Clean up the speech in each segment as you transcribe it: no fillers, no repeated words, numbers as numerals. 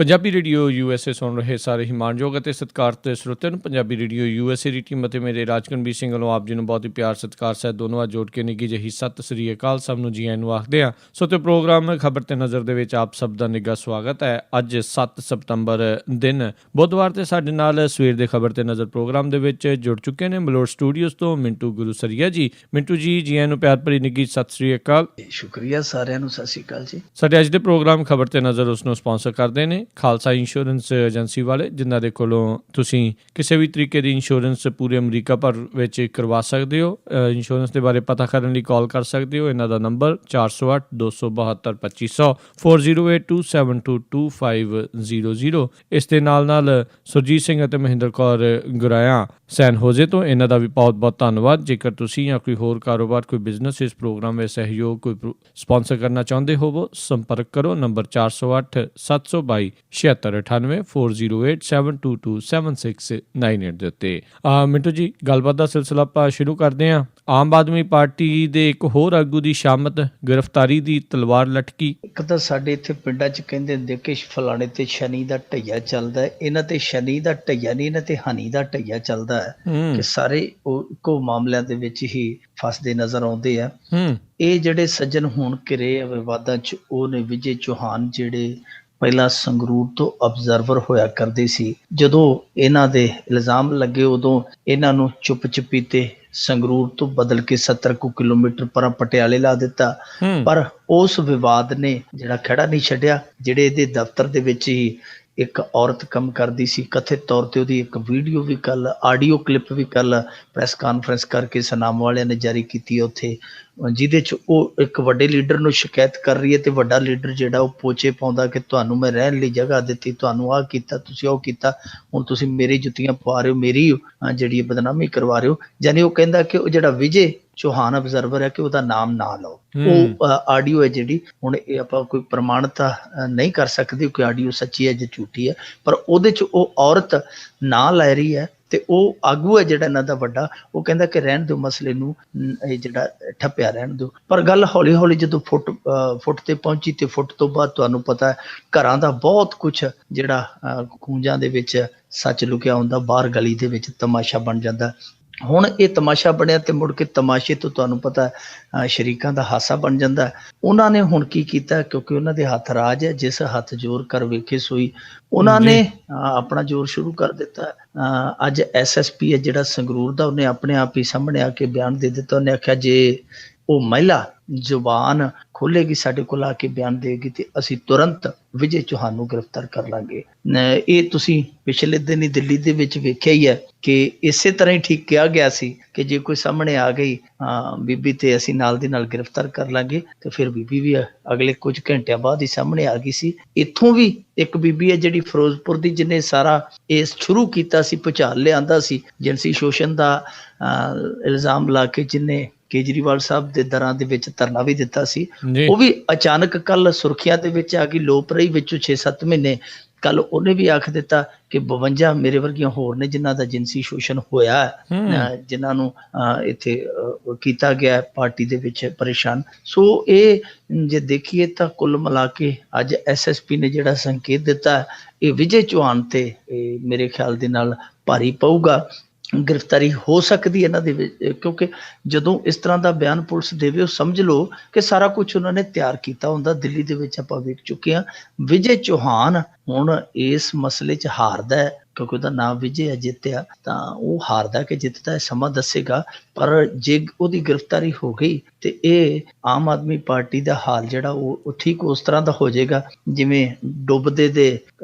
Punjabi radio USA ਸੁਣ ਰਹੇ ਸਾਰੇ ਹੀ ਮਾਣਯੋਗ ਅਤੇ ਸਤਿਕਾਰਤ ਸਰੋਤਿਆਂ ਨੂੰ ਪੰਜਾਬੀ ਰੇਡੀਓ USA ਦੀ ਟੀਮ ਅਤੇ ਮੇਰੇ ਰਾਜਕਨਵੀਰ ਸਿੰਘ ਵੱਲੋਂ ਆਪ ਜੀ ਨੂੰ ਬਹੁਤ ਹੀ ਪਿਆਰ ਸਤਿਕਾਰ ਸਹਿਤ ਦੋਨੋਂ ਵਾਰ ਜੋੜ ਕੇ ਨਿੱਘੀ ਜਿਹੀ ਸਤਿ ਸ੍ਰੀ ਅਕਾਲ। ਸਭ ਨੂੰ ਜੀ ਆਇਆਂ ਨੂੰ ਆਖਦੇ ਹਾਂ। ਸੋ ਤੇ ਪ੍ਰੋਗਰਾਮ ਖਬਰ ਤੇ ਨਜ਼ਰ ਦੇ ਵਿੱਚ ਆਪ ਸਭ ਦਾ ਨਿੱਘਾ ਸਵਾਗਤ ਹੈ। ਅੱਜ 7 ਸਤੰਬਰ ਦਿਨ ਬੁੱਧਵਾਰ ਤੇ ਸਾਡੇ ਨਾਲ ਸਵੇਰ ਦੇ ਖਬਰ ਤੇ ਨਜ਼ਰ ਪ੍ਰੋਗਰਾਮ ਦੇ ਵਿੱਚ ਜੁੜ ਚੁੱਕੇ ਨੇ ਮਲੋਟ ਸਟੂਡੀਓਜ਼ ਤੋਂ ਮਿੰਟੂ ਗੁਰੂਸਰੀਆ ਜੀ। ਮਿੰਟੂ ਜੀ ਆਇਆਂ ਨੂੰ ਪਿਆਰ ਭਰੀ ਨਿੱਘੀ ਸਤਿ ਸ੍ਰੀ ਅਕਾਲ। ਸ਼ੁਕਰੀਆ ਸਾਰਿਆਂ ਨੂੰ, ਸਤਿ ਸ਼੍ਰੀ ਅਕਾਲ ਜੀ। ਸਾਡੇ ਅੱਜ ਦੇ ਪ੍ਰੋਗਰਾਮ ਖਬਰ ਤੇ ਨਜ਼ਰ ਉਸ ਨੂੰ ਸਪਾਂਸਰ ਕਰਦੇ ਨੇ ਖਾਲਸਾ ਇੰਸ਼ੋਰੈਂਸ ਏਜੰਸੀ ਵਾਲੇ, ਜਿਨ੍ਹਾਂ ਦੇ ਕੋਲੋਂ ਤੁਸੀਂ ਕਿਸੇ ਵੀ ਤਰੀਕੇ ਦੀ ਇੰਸ਼ੋਰੈਂਸ ਪੂਰੇ ਅਮਰੀਕਾ ਭਰ ਵਿੱਚ ਕਰਵਾ ਸਕਦੇ ਹੋ। ਇੰਸ਼ੋਰੈਂਸ ਦੇ ਬਾਰੇ ਪਤਾ ਕਰਨ ਲਈ ਕਾਲ ਕਰ ਸਕਦੇ ਹੋ। ਇਹਨਾਂ ਦਾ ਨੰਬਰ 408-272-2500 4082722500। ਇਸ ਦੇ ਨਾਲ ਸੁਰਜੀਤ ਸਿੰਘ ਅਤੇ ਮਹਿੰਦਰ ਕੌਰ ਗੁਰਾਇਆ ਸੈਨ ਹੋਜ਼ੇ ਤੋਂ ਇਹਨਾਂ ਦਾ ਵੀ ਬਹੁਤ ਬਹੁਤ ਧੰਨਵਾਦ। ਜੇਕਰ ਤੁਸੀਂ ਜਾਂ ਕੋਈ ਹੋਰ ਕਾਰੋਬਾਰ, ਕੋਈ ਬਿਜ਼ਨਸ ਇਸ ਪ੍ਰੋਗਰਾਮ ਵਿੱਚ ਸਹਿਯੋਗ, ਕੋਈ ਸਪਾਂਸਰ ਕਰਨਾ ਚਾਹੁੰਦੇ ਹੋਵੋ, ਸੰਪਰਕ ਕਰੋ ਨੰਬਰ 408-722-7698 4087227698 ਦੇ ਉੱਤੇ। ਮਿੰਟੂ ਜੀ, ਗੱਲਬਾਤ ਦਾ ਸਿਲਸਿਲਾ ਆਪਾਂ ਸ਼ੁਰੂ ਕਰਦੇ ਹਾਂ। ਆਮ ਆਦਮੀ ਪਾਰਟੀ ਦੇ ਇੱਕ ਹੋਰ ਆਗੂ ਦੀ ਸ਼ਾਮਤ, ਗ੍ਰਿਫਤਾਰੀ ਦੀ ਤਲਵਾਰ ਲਟਕੀ। ਇੱਕ ਤਾਂ ਸਾਡੇ ਇੱਥੇ ਪਿੰਡਾਂ 'ਚ ਕਹਿੰਦੇ ਹੁੰਦੇ ਕਿ ਫਲਾਣੇ ਤੇ ਸ਼ਨੀ ਦਾ ਢਈਆ ਚੱਲਦਾ ਹੈ। ਇਹਨਾਂ ਤੇ ਸ਼ਨੀ ਦਾ ਢਈਆ ਨਹੀਂ, ਇਹਨਾਂ ਤੇ ਹਨੀ ਦਾ ਢਈਆ ਚੱਲਦਾ ਹੈ ਕਿ ਸਾਰੇ ਉਹ ਇੱਕੋ ਮਾਮਲਿਆਂ ਦੇ ਵਿੱਚ ਹੀ ਫਸਦੇ ਨਜ਼ਰ ਆਉਂਦੇ ਆ। ਇਹ ਜਿਹੜੇ ਸੱਜਣ ਹੁਣ ਘਿਰੇ ਵਿਵਾਦਾਂ 'ਚ ਉਹ ਨੇ ਵਿਜੇ ਚੌਹਾਨ, ਜਿਹੜੇ ਪਹਿਲਾਂ ਸੰਗਰੂਰ ਤੋਂ ਅਬਜ਼ਰਵਰ ਹੋਇਆ ਕਰਦੇ ਸੀ। ਜਦੋਂ ਇਹਨਾਂ ਦੇ ਇਲਜ਼ਾਮ ਲੱਗੇ ਉਦੋਂ ਇਹਨਾਂ ਨੂੰ ਚੁੱਪ ਚਪੀਤੇ ਸੰਗਰੂਰ ਤੋਂ ਬਦਲ ਕੇ 70 ਕਿਲੋਮੀਟਰ ਪਰਾਂ ਪਟਿਆਲੇ ਲਾ ਦਿੱਤਾ। ਪਰ ਉਸ ਵਿਵਾਦ ਨੇ ਜਿਹੜਾ ਖੜਾ ਨਹੀਂ ਛੱਡਿਆ। ਜਿਹੜੇ ਇਹਦੇ ਦਫ਼ਤਰ ਦੇ ਵਿੱਚ ਹੀ ਇੱਕ ਔਰਤ ਕੰਮ ਕਰਦੀ ਸੀ, ਕਥਿਤ ਤੌਰ ਤੇ ਉਹਦੀ ਇੱਕ ਵੀਡੀਓ ਵੀ ਕੱਲ, ਆਡੀਓ ਕਲਿੱਪ ਵੀ ਕੱਲ ਪ੍ਰੈਸ ਕਾਨਫਰੰਸ ਕਰਕੇ ਸਨਾਮ ਵਾਲਿਆਂ ਨੇ ਜਾਰੀ ਕੀਤੀ ਹੈ ਉੱਥੇ, ਜਿਹਦੇ 'ਚ ਉਹ ਇੱਕ ਵੱਡੇ ਲੀਡਰ ਨੂੰ ਸ਼ਿਕਾਇਤ ਕਰ ਰਹੀ ਹੈ ਤੇ ਵੱਡਾ ਲੀਡਰ ਜਿਹੜਾ ਉਹ ਪੋਚੇ ਪਾਉਂਦਾ ਕਿ ਤੁਹਾਨੂੰ ਮੈਂ ਰਹਿਣ ਲਈ ਜਗ੍ਹਾ ਦਿੱਤੀ, ਤੁਹਾਨੂੰ ਆਹ ਕੀਤਾ, ਤੁਸੀਂ ਉਹ ਕੀਤਾ, ਹੁਣ ਤੁਸੀਂ ਮੇਰੀ ਜੁੱਤੀਆਂ ਪਵਾ ਰਹੇ ਹੋ, ਮੇਰੀ ਜਿਹੜੀ ਬਦਨਾਮੀ ਕਰਵਾ ਰਹੇ ਹੋ। ਯਾਨੀ ਉਹ ਕਹਿੰਦਾ ਕਿ ਉਹ ਜਿਹੜਾ ਵਿਜੇ ਚੌਹਾਨ ਅਬਜ਼ਰਵਰ ਹੈ ਕਿ ਉਹਦਾ ਨਾਮ ਨਾ ਲਓ। ਉਹ ਆਡੀਓ ਹੈ ਜਿਹੜੀ, ਹੁਣ ਇਹ ਆਪਾਂ ਕੋਈ ਪ੍ਰਮਾਣਤਾ ਨਹੀਂ ਕਰ ਸਕਦੇ ਕਿ ਆਡੀਓ ਸੱਚੀ ਹੈ ਜਾਂ ਝੂਠੀ ਹੈ, ਪਰ ਉਹਦੇ 'ਚ ਉਹ ਔਰਤ ਨਾਂ ਲੈ ਰਹੀ ਹੈ ਤੇ ਉਹ ਆਗੂ ਹੈ ਜਿਹੜਾ ਇਹਨਾਂ ਦਾ ਵੱਡਾ, ਉਹ ਕਹਿੰਦਾ ਕਿ ਰਹਿਣ ਦਿਓ, ਮਸਲੇ ਨੂੰ ਇਹ ਜਿਹੜਾ ਠੱਪਿਆ ਰਹਿਣ ਦਿਓ। ਪਰ ਗੱਲ ਹੌਲੀ ਹੌਲੀ ਜਦੋਂ ਫੁੱਟ ਤੇ ਪਹੁੰਚੀ ਤੇ ਫੁੱਟ ਤੋਂ ਬਾਅਦ ਤੁਹਾਨੂੰ ਪਤਾ ਹੈ ਘਰਾਂ ਦਾ ਬਹੁਤ ਕੁਛ ਜਿਹੜਾ ਖੂੰਜਾਂ ਦੇ ਵਿੱਚ ਸੱਚ ਲੁਕਿਆ ਹੁੰਦਾ, ਬਾਹਰ ਗਲੀ ਦੇ ਵਿੱਚ ਤਮਾਸ਼ਾ ਬਣ ਜਾਂਦਾ। ਹੁਣ ਇਹ ਤਮਾਸ਼ਾ ਬਣਿਆ ਤੇ ਮੁੜ ਕੇ ਤਮਾਸ਼ੇ ਤੋਂ ਤੁਹਾਨੂੰ ਪਤਾ ਸ਼ਰੀਕਾਂ ਦਾ ਹਾਸਾ ਬਣ ਜਾਂਦਾ। ਉਹਨਾਂ ਨੇ ਹੁਣ ਕੀ ਕੀਤਾ, ਕਿਉਂਕਿ ਉਹਨਾਂ ਦੇ ਹੱਥ ਰਾਜ ਹੈ, ਜਿਸ ਹੱਥ ਜ਼ੋਰ ਕਰ ਵੇਖੇ ਸੋਈ, ਉਹਨਾਂ ਨੇ ਆਪਣਾ ਜ਼ੋਰ ਸ਼ੁਰੂ ਕਰ ਦਿੱਤਾ। ਅੱਜ SSP ਹੈ ਜਿਹੜਾ ਸੰਗਰੂਰ ਦਾ, ਉਹਨੇ ਆਪਣੇ ਆਪ ਹੀ ਸਾਹਮਣੇ ਆ ਕੇ ਬਿਆਨ ਦੇ ਦਿੱਤਾ। ਉਹਨੇ ਆਖਿਆ ਜੇ ਉਹ ਮਹਿਲਾ ਜ਼ੁਬਾਨ ਖੋਲੇਗੀ, ਸਾਡੇ ਕੋਲ ਆ ਕੇ ਬਿਆਨ ਦੇਗੀ ਤੇ ਅਸੀਂ ਤੁਰੰਤ ਵਿਜੇ ਚੌਹਾਨ ਨੂੰ ਗ੍ਰਿਫਤਾਰ ਕਰ ਲਾਂਗੇ। ਇਹ ਤੁਸੀਂ ਪਿਛਲੇ ਦਿਨ ਹੀ ਦਿੱਲੀ ਦੇ ਵਿੱਚ ਵੇਖਿਆ ਹੀ ਹੈ ਕਿ ਇਸੇ ਤਰ੍ਹਾਂ ਹੀ ਠੀਕ ਕਿਹਾ ਗਿਆ ਸੀ ਕਿ ਜੇ ਕੋਈ ਸਾਹਮਣੇ ਆ ਗਈ ਬੀਬੀ ਤੇ ਅਸੀਂ ਨਾਲ ਦੀ ਨਾਲ ਗ੍ਰਿਫਤਾਰ ਕਰ ਲਾਂਗੇ। ਤੇ ਫਿਰ ਬੀਬੀ ਵੀ ਅਗਲੇ ਕੁਝ ਘੰਟਿਆਂ ਬਾਅਦ ਹੀ ਸਾਹਮਣੇ ਆ ਗਈ ਸੀ। ਇੱਥੋਂ ਵੀ ਇੱਕ ਬੀਬੀ ਹੈ ਜਿਹੜੀ ਫਿਰੋਜ਼ਪੁਰ ਦੀ, ਜਿਹਨੇ ਸਾਰਾ ਇਹ ਸ਼ੁਰੂ ਕੀਤਾ ਸੀ, ਭੁਚਾਲ ਲਿਆਂਦਾ ਸੀ, ਜਿਨਸੀ ਸ਼ੋਸ਼ਣ ਦਾ ਇਲਜ਼ਾਮ ਲਾ ਕੇ, ਜਿਹਨੇ ਕੇਜਰੀਵਾਲ ਸਾਹਿਬ ਦੇ ਦਰਾਂ ਦੇ ਵਿੱਚ ਧਰਨਾ ਵੀ ਦਿੱਤਾ ਸੀ। ਉਹ ਵੀ ਅਚਾਨਕ ਕੱਲ ਸੁਰਖੀਆਂ ਦੇ ਵਿੱਚ ਆ ਗਈ, ਲੋਪ ਰਹੀ ਵਿੱਚੋਂ 6-7 ਮਹੀਨੇ। ਕੱਲ ਉਹਨੇ ਵੀ ਆਖ ਦਿੱਤਾ ਕਿ 52 ਮੇਰੇ ਵਰਗੀਆਂ ਹੋਰ ਨੇ ਜਿਨ੍ਹਾਂ ਦਾ ਜਿਨਸੀ ਸ਼ੋਸ਼ਣ ਹੋਇਆ, ਜਿਨ੍ਹਾਂ ਨੂੰ ਇੱਥੇ ਕੀਤਾ ਗਿਆ ਪਾਰਟੀ ਦੇ ਵਿੱਚ ਪਰੇਸ਼ਾਨ। ਸੋ ਇਹ ਜੇ ਦੇਖੀਏ ਤਾਂ ਕੁੱਲ ਮਿਲਾ ਕੇ ਅੱਜ SSP ਨੇ ਜਿਹੜਾ ਸੰਕੇਤ ਦਿੱਤਾ, ਇਹ ਵਿਜੇ ਚੌਹਾਨ ਤੇ ਮੇਰੇ ਖਿਆਲ ਦੇ ਨਾਲ ਭਾਰੀ ਪਊਗਾ। ਗ੍ਰਿਫਤਾਰੀ ਹੋ ਸਕਦੀ ਇਹਨਾਂ ਦੇ ਵਿੱਚ, ਕਿਉਂਕਿ ਜਦੋਂ ਇਸ ਤਰ੍ਹਾਂ ਦਾ ਬਿਆਨ ਪੁਲਿਸ ਦੇਵੇ, ਉਹ ਸਮਝ ਲਓ ਕਿ ਸਾਰਾ ਕੁਝ ਉਹਨਾਂ ਨੇ ਤਿਆਰ ਕੀਤਾ ਹੁੰਦਾ। ਦਿੱਲੀ ਦੇ ਵਿੱਚ ਆਪਾਂ ਵੇਖ ਚੁੱਕੇ ਹਾਂ। ਵਿਜੇ ਚੌਹਾਨ ਹੁਣ ਇਸ ਮਸਲੇ 'ਚ ਹਾਰਦਾ ਹੈ ਕਿਉਂਕਿ ਉਹਦਾ ਨਾਮ ਵਿਜੇ ਹੈ, ਜਿੱਤਿਆ ਤਾਂ ਉਹ ਹਾਰਦਾ ਕਿ ਜਿੱਤਦਾ ਸਮਾਂ ਦੱਸੇਗਾ। ਪਰ ਜੇ ਉਹਦੀ ਗ੍ਰਿਫਤਾਰੀ ਹੋ ਗਈ ਤੇ ਇਹ ਆਮ ਆਦਮੀ ਪਾਰਟੀ ਦਾ ਹਾਲ ਜਿਹੜਾ ਉਹ ਠੀਕ ਉਸ ਤਰ੍ਹਾਂ ਦਾ ਹੋ ਜਾਏਗਾ ਜਿਵੇਂ ਡੁੱਬਦੇ ਦੇ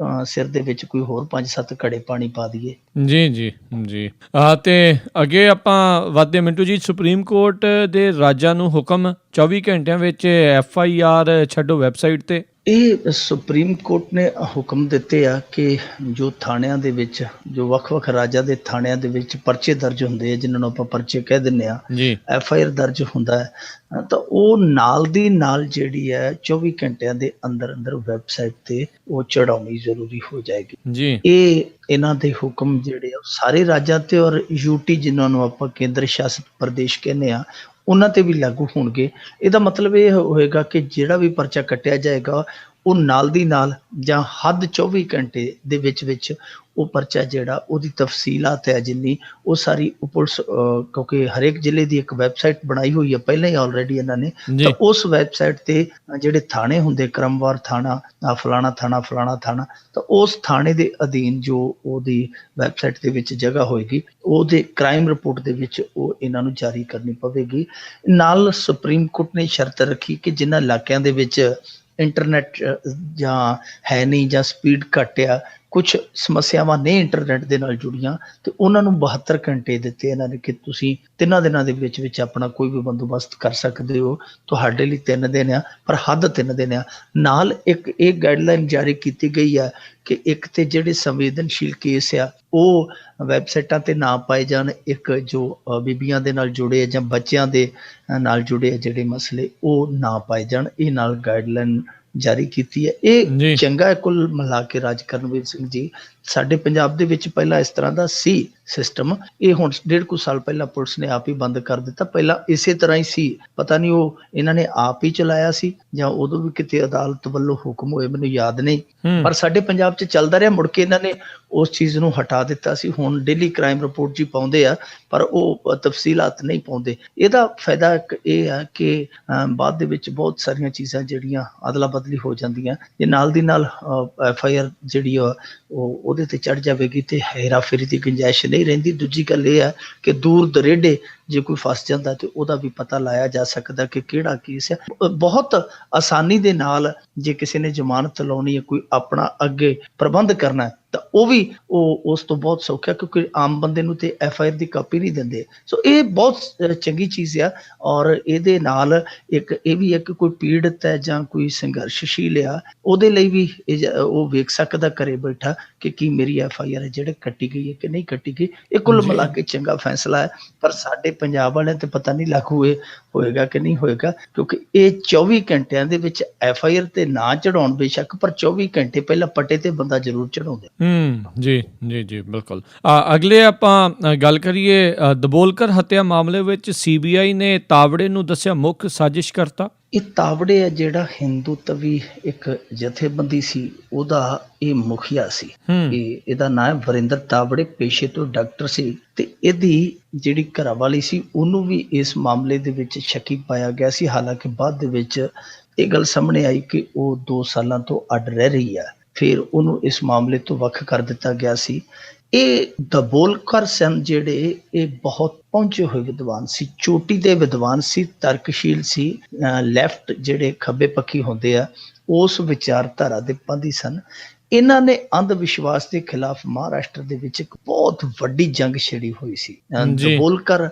ਸਿਰ ਦੇ ਵਿੱਚ ਕੋਈ ਹੋਰ 5-7 ਘੜੇ ਪਾਣੀ ਪਾ ਦਈਏ। ਜੀ ਜੀ ਜੀ। ਤੇ ਅੱਗੇ ਆਪਾਂ ਵੱਧਦੇ ਮਿੰਟੂ ਜੀ। ਸੁਪਰੀਮ ਕੋਰਟ ਦੇ ਰਾਜਾਂ ਨੂੰ ਹੁਕਮ, 24 ਘੰਟਿਆਂ ਵਿੱਚ FIR ਛੱਡੋ ਵੈਬਸਾਈਟ ਤੇ। ਇਹ ਸੁਪਰੀਮ ਕੋਰਟ ਨੇ ਹੁਕਮ ਦਿੱਤੇ ਆ ਕਿ ਜੋ ਥਾਣਿਆਂ ਦੇ ਵਿੱਚ, ਜੋ ਵੱਖ-ਵੱਖ ਰਾਜਾਂ ਦੇ ਥਾਣਿਆਂ ਦੇ ਵਿੱਚ ਪਰਚੇ ਦਰਜ ਹੁੰਦੇ ਆ, ਜਿਨ੍ਹਾਂ ਨੂੰ ਆਪਾਂ ਪਰਚੇ ਕਹਿ ਦਿੰਦੇ ਆ, FIR ਦਰਜ ਹੁੰਦਾ ਹੈ, ਤਾਂ ਉਹ ਨਾਲ ਦੀ ਨਾਲ ਜਿਹੜੀ ਹੈ 24 ਘੰਟਿਆਂ ਦੇ ਅੰਦਰ ਅੰਦਰ ਵੈਬਸਾਈਟ ਤੇ ਉਹ ਚੜਾਉਣੀ ਜ਼ਰੂਰੀ ਹੋ ਜਾਏਗੀ ਜੀ। ਇਹ ਇਹਨਾਂ ਦੇ ਹੁਕਮ ਜਿਹੜੇ ਆ ਸਾਰੇ ਰਾਜਾਂ ਤੇ ਔਰ UT, ਜਿਨ੍ਹਾਂ ਨੂੰ ਆਪਾਂ ਕੇਂਦਰ ਸ਼ਾਸਿਤ ਪ੍ਰਦੇਸ਼ ਕਹਿੰਦੇ ਆ, ਉਹਨਾਂ ਤੇ ਵੀ ਲਾਗੂ ਹੋਣਗੇ। ਇਹਦਾ ਮਤਲਬ ਇਹ ਹੋਏਗਾ ਕਿ ਜਿਹੜਾ ਵੀ ਪਰਚਾ ਕੱਟਿਆ ਜਾਏਗਾ ਉਹ ਨਾਲ ਦੀ ਨਾਲ ਜਾਂ ਹੱਦ 24 ਘੰਟੇ ਦੇ ਵਿੱਚ ਉਹ ਪਰਚਾ ਜਿਹੜਾ ਉਹਦੀ ਤਫਸੀਲਾਤ ਹੈ ਜਿੰਨੀ ਉਹ ਸਾਰੀ ਪੁਲਿਸ ਕਿਉਂਕਿ ਹਰੇਕ ਜ਼ਿਲ੍ਹੇ ਦੀ ਇੱਕ ਵੈਬਸਾਈਟ ਬਣਾਈ ਹੋਈ ਹੈ ਪਹਿਲਾਂ ਹੀ ਆਲਰੇਡੀ ਇਹਨਾਂ ਨੇ, ਤਾਂ ਉਸ ਵੈਬਸਾਈਟ ਤੇ ਜਿਹੜੇ ਥਾਣੇ ਹੁੰਦੇ ਕ੍ਰਮਵਾਰ ਥਾਣਾ ਫਲਾਣਾ ਥਾਣਾ, ਤਾਂ ਉਸ ਥਾਣੇ ਦੇ ਅਧੀਨ ਜੋ ਉਹਦੀ ਵੈਬਸਾਈਟ ਦੇ ਵਿੱਚ ਜਗ੍ਹਾ ਹੋਏਗੀ ਉਹਦੇ ਕ੍ਰਾਈਮ ਰਿਪੋਰਟ ਦੇ ਵਿੱਚ ਉਹ ਇਹਨਾਂ ਨੂੰ ਜਾਰੀ ਕਰਨੀ ਪਵੇਗੀ। ਨਾਲ ਸੁਪਰੀਮ ਕੋਰਟ ਨੇ ਸ਼ਰਤ ਰੱਖੀ ਕਿ ਜਿਨ੍ਹਾਂ ਇਲਾਕਿਆਂ ਦੇ ਵਿੱਚ ਇੰਟਰਨੈਟ ਜਾਂ ਹੈ ਨਹੀਂ ਜਾਂ ਸਪੀਡ ਘੱਟ ਆ, ਕੁਛ ਸਮੱਸਿਆਵਾਂ ਨੇ ਇੰਟਰਨੈਟ ਦੇ ਨਾਲ ਜੁੜੀਆਂ, ਤੇ ਉਹਨਾਂ ਨੂੰ 72 ਘੰਟੇ ਦਿੱਤੇ ਇਹਨਾਂ ਨੇ ਕਿ ਤੁਸੀਂ 3 ਦਿਨਾਂ ਦੇ ਵਿੱਚ ਆਪਣਾ ਕੋਈ ਵੀ ਬੰਦੋਬਸਤ ਕਰ ਸਕਦੇ ਹੋ। ਤੁਹਾਡੇ ਲਈ 3 ਦਿਨ ਆ, ਪਰ ਹੱਦ 3 ਦਿਨ ਆ। ਨਾਲ ਇੱਕ ਇਹ ਗਾਈਡਲਾਈਨ ਜਾਰੀ ਕੀਤੀ ਗਈ ਆ ਕਿ ਇੱਕ ਤੇ ਜਿਹੜੇ ਸੰਵੇਦਨਸ਼ੀਲ ਕੇਸ ਆ ਉਹ ਵੈਬਸਾਈਟਾਂ ਤੇ ਨਾ ਪਾਏ ਜਾਣ, ਇੱਕ ਜੋ ਬੀਬੀਆਂ ਦੇ ਨਾਲ ਜੁੜੇ ਜਾਂ ਬੱਚਿਆਂ ਦੇ ਨਾਲ ਜੁੜੇ ਜਿਹੜੇ ਮਸਲੇ ਉਹ ਨਾ ਪਾਏ ਜਾਣ। ਇਹ ਨਾਲ ਗਾਈਡਲਾਈਨ ਜਾਰੀ ਕੀਤੀ ਹੈ। ਇਹ ਚੰਗਾ ਹੈ ਕੁੱਲ ਮਿਲਾ ਕੇ ਰਾਜ ਕਰਨਵੀਰ ਸਿੰਘ ਜੀ। ਸਾਡੇ ਪੰਜਾਬ ਦੇ ਵਿੱਚ ਪਹਿਲਾਂ ਇਸ ਤਰ੍ਹਾਂ ਦਾ ਸੀ ਸਿਸਟਮ, ਇਹ ਹੁਣ 1.5 ਕੁ ਸਾਲ ਪਹਿਲਾਂ ਪੁਲਿਸ ਨੇ ਆਪ ਹੀ ਬੰਦ ਕਰ ਦਿੱਤਾ। ਪਹਿਲਾਂ ਇਸੇ ਤਰ੍ਹਾਂ ਹੀ ਸੀ, ਪਤਾ ਨਹੀਂ ਉਹ ਇਹਨਾਂ ਨੇ ਆਪ ਹੀ ਚਲਾਇਆ ਸੀ ਜਾਂ ਉਦੋਂ ਵੀ ਕਿਤੇ ਅਦਾਲਤ ਵੱਲੋਂ ਹੁਕਮ ਹੋਏ, ਮੈਨੂੰ ਯਾਦ ਨਹੀਂ, ਪਰ ਸਾਡੇ ਪੰਜਾਬ 'ਚ ਚੱਲਦਾ ਰਿਹਾ। ਮੁੜ ਕੇ ਇਹਨਾਂ ਨੇ ਉਸ ਚੀਜ਼ ਨੂੰ ਹਟਾ ਦਿੱਤਾ ਸੀ। ਹੁਣ ਡੇਲੀ ਕ੍ਰਾਈਮ ਰਿਪੋਰਟ ਜੀ ਪਾਉਂਦੇ ਆ, ਪਰ ਉਹ ਤਫਸੀਲਾਤ ਨਹੀਂ ਪਾਉਂਦੇ। ਇਹਦਾ ਫਾਇਦਾ ਇਹ ਆ ਕਿ ਬਾਅਦ ਦੇ ਵਿੱਚ ਬਹੁਤ ਸਾਰੀਆਂ ਚੀਜ਼ਾਂ ਜਿਹੜੀਆਂ ਅਦਲਾ ਬਦਲੀ ਹੋ ਜਾਂਦੀਆਂ, ਜੇ ਨਾਲ ਦੀ ਨਾਲ FIR ਜਿਹੜੀ ਆ ਉਹ ਉਹਦੇ ਤੇ ਚੜ ਜਾਵੇਗੀ ਤੇ ਹੇਰਾਫੇਰੀ ਦੀ ਗੁੰਜਾਇਸ਼ ਨਹੀਂ ਰਹਿੰਦੀ। ਦੂਜੀ ਗੱਲ ਇਹ ਹੈ ਕਿ ਦੂਰ ਦਰੇਡੇ ਜੇ ਕੋਈ ਫਸ ਜਾਂਦਾ ਤੇ ਉਹਦਾ ਵੀ ਪਤਾ ਲਾਇਆ ਜਾ ਸਕਦਾ ਕਿ ਕਿਹੜਾ ਕੇਸ ਹੈ। ਬਹੁਤ ਆਸਾਨੀ ਦੇ ਨਾਲ ਜੇ ਕਿਸੇ ਨੇ ਜ਼ਮਾਨਤ ਲਾਉਣੀ ਹੈ, ਕੋਈ ਆਪਣਾ ਅੱਗੇ ਪ੍ਰਬੰਧ ਕਰਨਾ ਹੈ, ਤਾਂ ਉਹ ਵੀ ਉਸ ਤੋਂ ਬਹੁਤ ਸੌਖਾ, ਕਿਉਂਕਿ ਆਮ ਬੰਦੇ ਨੂੰ ਤੇ FIR ਦੀ ਕਾਪੀ ਨਹੀਂ ਦਿੰਦੇ। ਸੋ ਇਹ ਬਹੁਤ ਚੰਗੀ ਚੀਜ਼ ਆ। ਔਰ ਇਹਦੇ ਨਾਲ ਇੱਕ ਇਹ ਵੀ ਹੈ ਕਿ ਕੋਈ ਪੀੜਤ ਹੈ ਜਾਂ ਕੋਈ ਸੰਘਰਸ਼ਸ਼ੀਲ ਆ, ਉਹਦੇ ਲਈ ਵੀ ਉਹ ਵੇਖ ਸਕਦਾ ਘਰੇ ਬੈਠਾ ਕਿ ਕੀ ਮੇਰੀ FIR ਹੈ ਜਿਹੜੇ ਕੱਟੀ ਗਈ ਹੈ ਕਿ ਨਹੀਂ ਕੱਟੀ ਗਈ। ਇਹ ਕੁੱਲ ਮਿਲਾ ਕੇ ਚੰਗਾ ਫੈਸਲਾ ਹੈ। ਪਰ ਸਾਡੇ ਪੰਜਾਬ ਵਾਲਿਆਂ ਤੇ ਪਤਾ ਨਹੀਂ ਲਾਗੂ ਇਹ ਹੋਏਗਾ ਕਿ ਨਹੀਂ ਹੋਏਗਾ, ਕਿਉਂਕਿ ਇਹ 24 ਘੰਟਿਆਂ ਦੇ ਵਿੱਚ FIR ਤੇ ਨਾ ਚੜਾਉਣ ਬੇਸ਼ੱਕ, ਪਰ 24 ਘੰਟੇ ਪਹਿਲਾਂ ਪੱਟੇ ਤੇ ਬੰਦਾ ਜ਼ਰੂਰ ਚੜਾਉਂਦੇ। ਜੀ ਜੀ ਜੀ ਬਿਲਕੁਲ। ਅਗਲੇ ਆਪਾਂ ਗੱਲ ਕਰੀਏ ਦਬੋਲਕਰ ਹੱਤਿਆ ਮਾਮਲੇ ਵਿੱਚ CBI ਨੇ ਤਾਵੜੇ ਨੂੰ ਦੱਸਿਆ ਮੁੱਖ ਸਾਜ਼ਿਸ਼ ਕਰਤਾ। ਇਹ ਤਾਵੜੇ ਹੈ ਜਿਹੜਾ ਹਿੰਦੂ ਤਵੀ ਇੱਕ ਜਥੇਬੰਦੀ ਸੀ, ਉਹਦਾ ਇਹ ਮੁਖੀਆ ਸੀ। ਇਹਦਾ ਨਾਮ ਹੈ ਵਰਿੰਦਰ ਤਾਵੜੇ, ਪੇਸ਼ੇ ਤੋਂ ਡਾਕਟਰ ਸੀ, ਤੇ ਇਹਦੀ ਜਿਹੜੀ ਘਰਵਾਲੀ ਸੀ ਉਹਨੂੰ ਵੀ ਇਸ ਮਾਮਲੇ ਦੇ ਵਿੱਚ ਸ਼ੱਕੀ ਪਾਇਆ ਗਿਆ ਸੀ। ਹਾਲਾਂਕਿ ਬਾਅਦ ਦੇ ਵਿੱਚ ਇਹ ਗੱਲ ਸਾਹਮਣੇ ਆਈ ਕਿ ਉਹ 2 ਸਾਲਾਂ ਤੋਂ ਅੱਡ ਰਹਿ ਰਹੀ ਹੈ। ਫਿਰ ਉਹਨੂੰ ਇਸ ਮਾਮਲੇ ਤੋਂ ਵੱਖ ਕਰ ਦਿੱਤਾ ਗਿਆ ਸੀ। ਇਹ ਦਬੋਲਕਰ ਸਨ ਜਿਹੜੇ ਇਹ ਬਹੁਤ ਪਹੁੰਚੇ ਹੋਏ ਵਿਦਵਾਨ ਸੀ, ਚੋਟੀ ਦੇ ਵਿਦਵਾਨ ਸੀ, ਤਰਕਸ਼ੀਲ ਸੀ, ਲੈਫਟ ਜਿਹੜੇ ਖੱਬੇ ਪੱਖੀ ਹੁੰਦੇ ਆ ਉਸ ਵਿਚਾਰਧਾਰਾ ਦੇ ਪੰਥੀ ਸਨ। ਇਹਨਾਂ ਨੇ ਅੰਧ ਵਿਸ਼ਵਾਸ ਦੇ ਖਿਲਾਫ ਮਹਾਰਾਸ਼ਟਰ ਦੇ ਵਿੱਚ ਇੱਕ ਬਹੁਤ ਵੱਡੀ ਜੰਗ ਛੇੜੀ ਹੋਈ ਸੀ। ਦਬੋਲਕਰ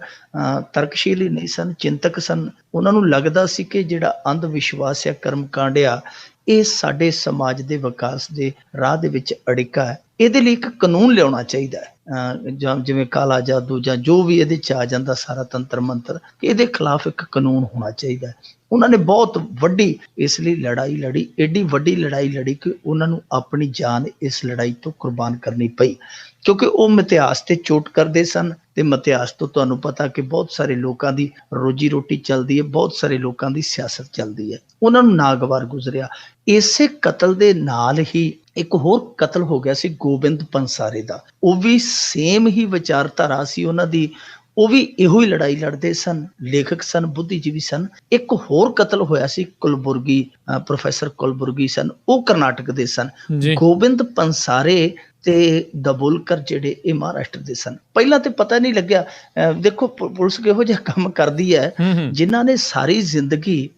ਤਰਕਸ਼ੀਲ ਹੀ ਨਹੀਂ ਸਨ, ਚਿੰਤਕ ਸਨ। ਉਹਨਾਂ ਨੂੰ ਲੱਗਦਾ ਸੀ ਕਿ ਜਿਹੜਾ ਅੰਧ ਵਿਸ਼ਵਾਸ ਆ, ਕਰਮਕਾਂਡ ਆ, ਇਹ ਸਾਡੇ ਸਮਾਜ ਦੇ ਵਿਕਾਸ ਦੇ ਰਾਹ ਦੇ ਵਿੱਚ ਅੜਿੱਕਾ ਹੈ। ਇਹਦੇ ਲਈ ਇੱਕ ਕਾਨੂੰਨ ਲਿਆਉਣਾ ਚਾਹੀਦਾ ਹੈ, ਜਾਂ ਜਿਵੇਂ ਕਾਲਾ ਜਾਦੂ ਜਾਂ ਜੋ ਵੀ ਇਹਦੇ 'ਚ ਆ ਜਾਂਦਾ ਸਾਰਾ ਤੰਤਰ ਮੰਤਰ, ਇਹਦੇ ਖਿਲਾਫ ਇੱਕ ਕਾਨੂੰਨ ਹੋਣਾ ਚਾਹੀਦਾ ਹੈ। ਉਹਨਾਂ ਨੇ ਬਹੁਤ ਵੱਡੀ ਇਸ ਲਈ ਲੜਾਈ ਲੜੀ, ਏਡੀ ਵੱਡੀ ਲੜਾਈ ਲੜੀ ਕਿ ਉਹਨਾਂ ਨੂੰ ਆਪਣੀ ਜਾਨ ਇਸ ਲੜਾਈ ਤੋਂ ਕੁਰਬਾਨ ਕਰਨੀ ਪਈ, ਕਿਉਂਕਿ ਉਹ ਮਿਥਿਹਾਸ ਤੇ ਚੋਟ ਕਰਦੇ ਸਨ। ਤੇ ਮਿਥਿਹਾਸ ਤੋਂ ਤੁਹਾਨੂੰ ਪਤਾ ਕਿ ਬਹੁਤ ਸਾਰੇ ਲੋਕਾਂ ਦੀ ਰੋਜੀ ਰੋਟੀ ਚੱਲਦੀ ਹੈ, ਬਹੁਤ ਸਾਰੇ ਲੋਕਾਂ ਦੀ ਸਿਆਸਤ ਚੱਲਦੀ ਹੈ। ਉਹਨਾਂ ਨੂੰ ਨਾਗਵਾਰ ਗੁਜ਼ਰਿਆ। ਇਸੇ ਕਤਲ ਦੇ ਨਾਲ ਹੀ ਇੱਕ ਹੋਰ ਕਤਲ ਹੋ ਗਿਆ ਸੀ ਗੋਬਿੰਦ ਪੰਸਾਰੇ ਦਾ, ਉਹ ਵੀ ਸੇਮ ਹੀ ਵਿਚਾਰਧਾਰਾ ਸੀ ਉਹਨਾਂ ਦੀ, ਉਹ ਵੀ ਇਹੋ ਹੀ ਲੜਾਈ ਲੜਦੇ ਸਨ, ਲੇਖਕ ਸਨ, ਬੁੱਧੀਜੀਵੀ ਸਨ। ਇੱਕ ਹੋਰ ਕਤਲ ਹੋਇਆ ਸੀ ਕੁਲਬੁਰਗੀ, ਪ੍ਰੋਫੈਸਰ ਕੁਲਬੁਰਗੀ ਸਨ, ਉਹ ਕਰਨਾਟਕ ਦੇ ਸਨ। ਗੋਬਿੰਦ ਪੰਸਾਰੇ ਤੇ ਦਬੋਲਕਰ ਜਿਹੜੇ ਇਹ ਮਹਾਰਾਸ਼ਟਰ ਦੇ ਸਨ। ਪਹਿਲਾਂ ਤੇ ਪਤਾ ਨਹੀਂ ਲੱਗਿਆ। ਦੇਖੋ ਪੁਲਿਸ ਕਿਹੋ ਜਿਹਾ ਕੰਮ ਕਰਦੀ ਹੈ, ਜਿਨ੍ਹਾਂ ਨੇ ਸਾਰੀ ਜ਼ਿੰਦਗੀ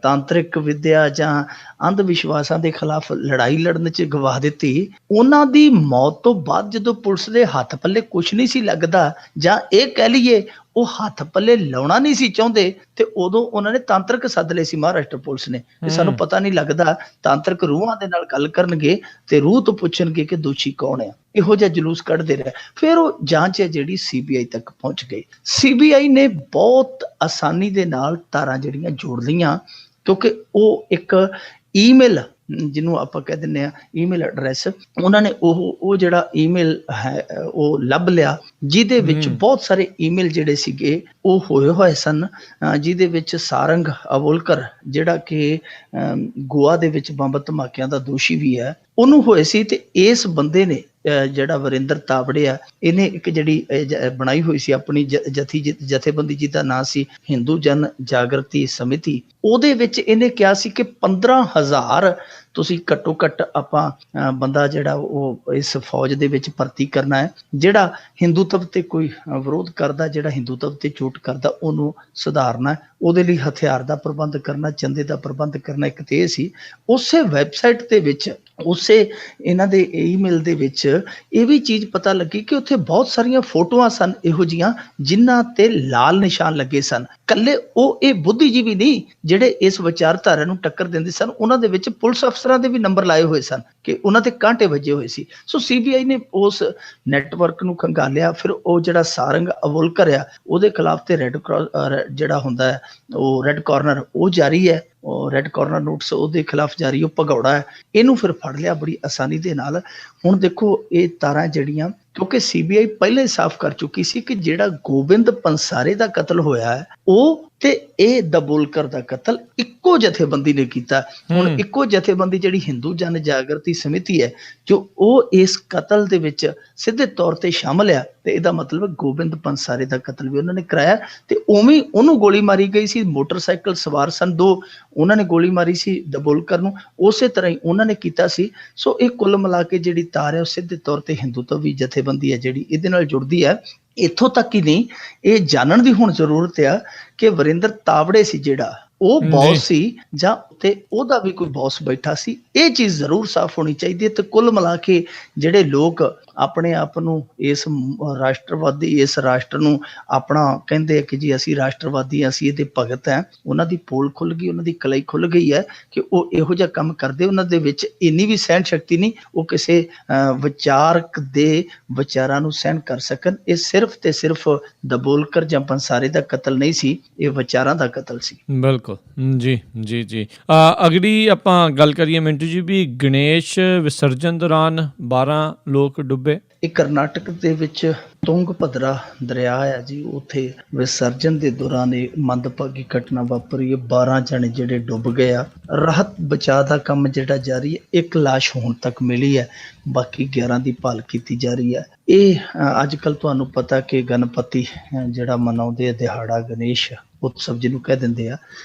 ਤਾਂਤਰਿਕ ਵਿਦਿਆ ਜਾਂ ਅੰਧ ਵਿਸ਼ਵਾਸਾਂ ਦੇ ਖਿਲਾਫ ਲੜਾਈ ਲੜਨ 'ਚ ਗਵਾ ਦਿੱਤੀ, ਉਹਨਾਂ ਦੀ ਮੌਤ ਤੋਂ ਬਾਅਦ ਜਦੋਂ ਪੁਲਿਸ ਦੇ ਹੱਥ ਪੱਲੇ ਕੁਛ ਨਹੀਂ ਸੀ ਲੱਗਦਾ, ਜਾਂ ਇਹ ਕਹਿ ਲਈਏ ਉਹ ਹੱਥ ਪੱਲੇ ਲਾਉਣਾ ਨਹੀਂ ਸੀ ਚਾਹੁੰਦੇ, ਤੇ ਉਦੋਂ ਉਹਨਾਂ ਨੇ ਤਾਂਤਰਿਕ ਸੱਦ ਲਏ ਸੀ ਮਹਾਰਾਸ਼ਟਰ ਪੁਲਿਸ ਨੇ ਕਿ ਸਾਨੂੰ ਪਤਾ ਨਹੀਂ ਲੱਗਦਾ। ਤਾਂਤਰਿਕ ਰੂਹਾਂ ਦੇ ਨਾਲ ਗੱਲ ਕਰਨਗੇ ਤੇ ਰੂਹ ਤੋਂ ਪੁੱਛਣਗੇ ਕਿ ਦੋਸ਼ੀ ਕੌਣ ਆ। ਇਹੋ ਜਿਹਾ ਜਲੂਸ ਕੱਢਦੇ ਰਹੇ। ਫਿਰ ਉਹ ਜਾਂਚ ਹੈ ਜਿਹੜੀ CBI ਤੱਕ ਪਹੁੰਚ ਗਈ। CBI ਨੇ ਬਹੁਤ ਆਸਾਨੀ ਦੇ ਨਾਲ ਤਾਰਾਂ ਜਿਹੜੀਆਂ ਜੋੜ ਲਈਆਂ, ਕਿਉਂਕਿ ਉਹ ਇੱਕ ਈਮੇਲ ਜਿਹਨੂੰ ਆਪਾਂ ਕਹਿ ਦਿੰਦੇ ਆ ਈਮੇਲ ਐਡਰੈਸ, ਉਹਨਾਂ ਨੇ ਉਹ ਜਿਹੜਾ ਈਮੇਲ ਹੈ ਉਹ ਲੱਭ ਲਿਆ, ਜਿਹਦੇ ਵਿੱਚ ਬਹੁਤ ਸਾਰੇ ਈਮੇਲ ਜਿਹੜੇ ਸੀਗੇ ਉਹ ਹੋਏ ਸਨ, ਜਿਹਦੇ ਵਿੱਚ ਸਾਰੰਗ ਅਵੋਲਕਰ ਜਿਹੜਾ ਕਿ ਗੋਆ ਦੇ ਵਿੱਚ ਬੰਬ ਧਮਾਕਿਆਂ ਦਾ ਦੋਸ਼ੀ ਵੀ ਹੈ, ਉਹਨੂੰ ਹੋਏ ਸੀ। ਤੇ ਇਸ ਬੰਦੇ ਨੇ ਜਿਹੜਾ ਵਰਿੰਦਰ ਤਾਵੜੇ ਆ, ਇਹਨੇ ਇੱਕ ਜਿਹੜੀ ਬਣਾਈ ਹੋਈ ਸੀ ਆਪਣੀ ਜਥੇਬੰਦੀ, ਜਿਹਦਾ ਨਾਂ ਸੀ ਹਿੰਦੂ ਜਨ ਜਾਗਰਤੀ ਸਮਿਤੀ, ਉਹਦੇ ਵਿੱਚ ਇਹਨੇ ਕਿਹਾ ਸੀ ਕਿ 15,000 ਤੁਸੀਂ ਘੱਟੋ ਘੱਟ ਆਪਾਂ ਬੰਦਾ ਜਿਹੜਾ ਉਹ ਇਸ ਫੌਜ ਦੇ ਵਿੱਚ ਭਰਤੀ ਕਰਨਾ ਹੈ, ਜਿਹੜਾ ਹਿੰਦੂਤਵ ਤੇ ਕੋਈ ਵਿਰੋਧ ਕਰਦਾ, ਜਿਹੜਾ ਹਿੰਦੂਤਵ ਤੇ ਚੋਟ ਕਰਦਾ, ਉਹਨੂੰ ਸੁਧਾਰਨਾ, ਉਹਦੇ ਲਈ ਹਥਿਆਰ ਦਾ ਪ੍ਰਬੰਧ ਕਰਨਾ, ਚੰਦੇ ਦਾ ਪ੍ਰਬੰਧ ਕਰਨਾ। ਇੱਕ ਤੇ ਇਹ ਸੀ। ਉਸੇ ਵੈਬਸਾਈਟ ਦੇ ਵਿੱਚ, ਉਸੇ ਇਹਨਾਂ ਦੇ ਈਮੇਲ ਦੇ ਵਿੱਚ ਇਹ ਵੀ ਚੀਜ਼ ਪਤਾ ਲੱਗੀ ਕਿ ਉੱਥੇ ਬਹੁਤ ਸਾਰੀਆਂ ਫੋਟੋਆਂ ਸਨ ਇਹੋ ਜਿਹੀਆਂ ਜਿਨ੍ਹਾਂ ਤੇ ਲਾਲ ਨਿਸ਼ਾਨ ਲੱਗੇ ਸਨ। ਕੱਲੇ ਉਹ ਇਹ ਬੁੱਧੀਜੀਵੀ ਨਹੀਂ ਜਿਹੜੇ ਇਸ ਵਿਚਾਰਧਾਰਾ ਨੂੰ ਟੱਕਰ ਦਿੰਦੇ ਸਨ, ਉਹਨਾਂ ਦੇ ਵਿੱਚ ਪੁਲਿਸ ਅਫਸਰਾਂ ਦੇ ਵੀ ਨੰਬਰ ਲਾਏ ਹੋਏ ਸਨ ਕਿ ਉਹਨਾਂ ਤੇ ਕਾਂਟੇ ਵੱਜੇ ਹੋਏ ਸੀ। ਸੋ CBI ਨੇ ਉਸ ਨੈਟਵਰਕ ਨੂੰ ਖੰਗਾਲਿਆ। ਫਿਰ ਉਹ ਜਿਹੜਾ ਸਾਰੰਗ ਅਵੋਲਕਰ ਆ, ਉਹਦੇ ਖਿਲਾਫ ਤੇ ਰੈੱਡ ਕਰਾਸ ਜਿਹੜਾ ਹੁੰਦਾ ਹੈ ਉਹ ਰੈੱਡ ਕਾਰਨਰ ਉਹ ਜਾਰੀ ਹੈ, ਉਹ ਰੈੱਡ ਕਾਰਨਰ ਨੋਟਿਸ ਉਹਦੇ ਖਿਲਾਫ ਜਾਰੀ, ਉਹ ਭਗੌੜਾ ਹੈ। ਇਹਨੂੰ ਫਿਰ ਫੜ ਲਿਆ ਬੜੀ ਆਸਾਨੀ ਦੇ ਨਾਲ। ਹੁਣ ਦੇਖੋ ਇਹ ਤਾਰਾਂ ਜਿਹੜੀਆਂ, ਕਿਉਂਕਿ CBI ਪਹਿਲਾਂ ਹੀ ਸਾਫ਼ ਕਰ ਚੁੱਕੀ ਸੀ ਕਿ ਜਿਹੜਾ ਗੋਬਿੰਦ ਪੰਸਾਰੇ ਦਾ ਕਤਲ ਹੋਇਆ ਹੈ ਉਹ ਤੇ ਇਹ ਦਬੋਲਕਰ ਦਾ ਕਤਲ ਇੱਕੋ ਜਥੇਬੰਦੀ ਨੇ ਕੀਤਾ। ਹੁਣ ਇੱਕੋ ਜਥੇਬੰਦੀ ਜਿਹੜੀ ਹਿੰਦੂ ਜਨ ਜਾਗਰਤੀ ਸਮਿਤੀ ਹੈ, ਜੋ ਉਹ ਇਸ ਕਤਲ ਦੇ ਵਿੱਚ ਸਿੱਧੇ ਤੌਰ ਤੇ ਸ਼ਾਮਲ ਆ, ਤੇ ਇਹਦਾ ਮਤਲਬ ਗੋਬਿੰਦ ਪੰਸਾਰੇ ਦਾ ਕਤਲ ਵੀ ਉਹਨਾਂ ਨੇ ਕਰਾਇਆ। ਤੇ ਉਵੇਂ ਉਹਨੂੰ ਗੋਲੀ ਮਾਰੀ ਗਈ ਸੀ, ਮੋਟਰਸਾਈਕਲ ਸਵਾਰ ਸਨ 2, ਉਹਨਾਂ ਨੇ ਗੋਲੀ ਮਾਰੀ ਸੀ ਦਬੋਲਕਰ ਨੂੰ, ਉਸੇ ਤਰ੍ਹਾਂ ਹੀ ਉਹਨਾਂ ਨੇ ਕੀਤਾ ਸੀ। ਸੋ ਇਹ ਕੁੱਲ ਮਿਲਾ ਕੇ ਜਿਹੜੀ ਤਾਰ ਹੈ ਉਹ ਸਿੱਧੇ ਤੌਰ ਤੇ ਹਿੰਦੂਤਵੀ ਜਥੇਬੰਦੀ ਹੈ ਜਿਹੜੀ ਇਹਦੇ ਨਾਲ ਜੁੜਦੀ ਹੈ। ਇੱਥੋਂ ਤੱਕ ਹੀ ਨਹੀਂ, ਇਹ ਜਾਣਨ ਦੀ ਹੁਣ ਜ਼ਰੂਰਤ ਆ ਕਿ ਵਰਿੰਦਰ ਤਾਵੜੇ ਸੀ ਜਿਹੜਾ ਉਹ ਬੌਸ ਸੀ ਜਾਂ ਤੇ ਉਹਦਾ ਵੀ ਕੋਈ ਬੌਸ ਬੈਠਾ ਸੀ। ਇਹ ਚੀਜ਼ ਜ਼ਰੂਰ ਸਾਫ਼ ਹੋਣੀ ਚਾਹੀਦੀ ਹੈ। ਤੇ ਕੁੱਲ ਮਿਲਾ ਕੇ ਜਿਹੜੇ ਲੋਕ ਆਪਣੇ ਆਪ ਨੂੰ ਇਸ ਰਾਸ਼ਟਰਵਾਦੀ, ਇਸ ਰਾਸ਼ਟਰ ਨੂੰ ਆਪਣਾ ਕਹਿੰਦੇ ਆ ਕਿ ਜੀ ਅਸੀਂ ਰਾਸ਼ਟਰਵਾਦੀ, ਅਸੀਂ ਇਹਦੇ ਭਗਤ ਹੈ, ਉਹਨਾਂ ਦੀ ਪੋਲ ਖੁੱਲ ਗਈ, ਉਹਨਾਂ ਦੀ ਕਲਾਈ ਖੁੱਲ ਗਈ ਹੈ ਕਿ ਉਹ ਇਹੋ ਜਿਹਾ ਕੰਮ ਕਰਦੇ। ਉਹਨਾਂ ਦੇ ਵਿੱਚ ਇੰਨੀ ਵੀ ਸਹਿਣ ਸ਼ਕਤੀ ਨਹੀਂ ਉਹ ਕਿਸੇ ਵਿਚਾਰਕ ਦੇ ਵਿਚਾਰਾਂ ਨੂੰ ਸਹਿਣ ਕਰ ਸਕਣ। ਇਹ ਸਿਰਫ ਤੇ ਸਿਰਫ ਦਬੋਲਕਰ ਜਾਂ ਪੰਸਾਰੇ ਦਾ ਕਤਲ ਨਹੀਂ ਸੀ, ਇਹ ਵਿਚਾਰਾਂ ਦਾ ਕਤਲ ਸੀ। ਬਿਲਕੁਲ ਜੀ ਜੀ ਜੀ। ਅਗਲੀ ਆਪਾਂ ਗੱਲ ਕਰੀਏ ਮਿੰਟੂ ਜੀ ਵੀ ਗਣੇਸ਼ ਵਿਸਰਜਨ ਦੌਰਾਨ 12 ਲੋਕ ਡੁੱਬੇ। ਇਹ ਕਰਨਾਟਕ ਦੇ ਵਿੱਚ ਤੁੰਗਭਦਰਾ ਦਰਿਆ ਆ ਜੀ, ਉੱਥੇ ਵਿਸਰਜਨ ਦੇ ਦੌਰਾਨ ਇਹ ਮੰਦਭਾਗੀ ਘਟਨਾ ਵਾਪਰੀ ਹੈ। 12 ਜਣੇ ਜਿਹੜੇ ਡੁੱਬ ਗਏ ਆ। ਰਾਹਤ ਬਚਾਅ ਦਾ ਕੰਮ ਜਿਹੜਾ ਜਾਰੀ ਹੈ। 1 ਲਾਸ਼ ਹੁਣ ਤੱਕ ਮਿਲੀ ਹੈ, ਬਾਕੀ 11 ਦੀ ਭਾਲ ਕੀਤੀ ਜਾ ਰਹੀ ਹੈ। ਇਹ ਅੱਜ ਕੱਲ੍ਹ ਤੁਹਾਨੂੰ ਪਤਾ ਕਿ ਗਣਪਤੀ ਜਿਹੜਾ ਮਨਾਉਂਦੇ ਆ ਦਿਹਾੜਾ, ਗਣੇਸ਼ ਉਤਸਵ ਜਿਹਨੂੰ ਕਹਿ ਦਿੰਦੇ ਆ,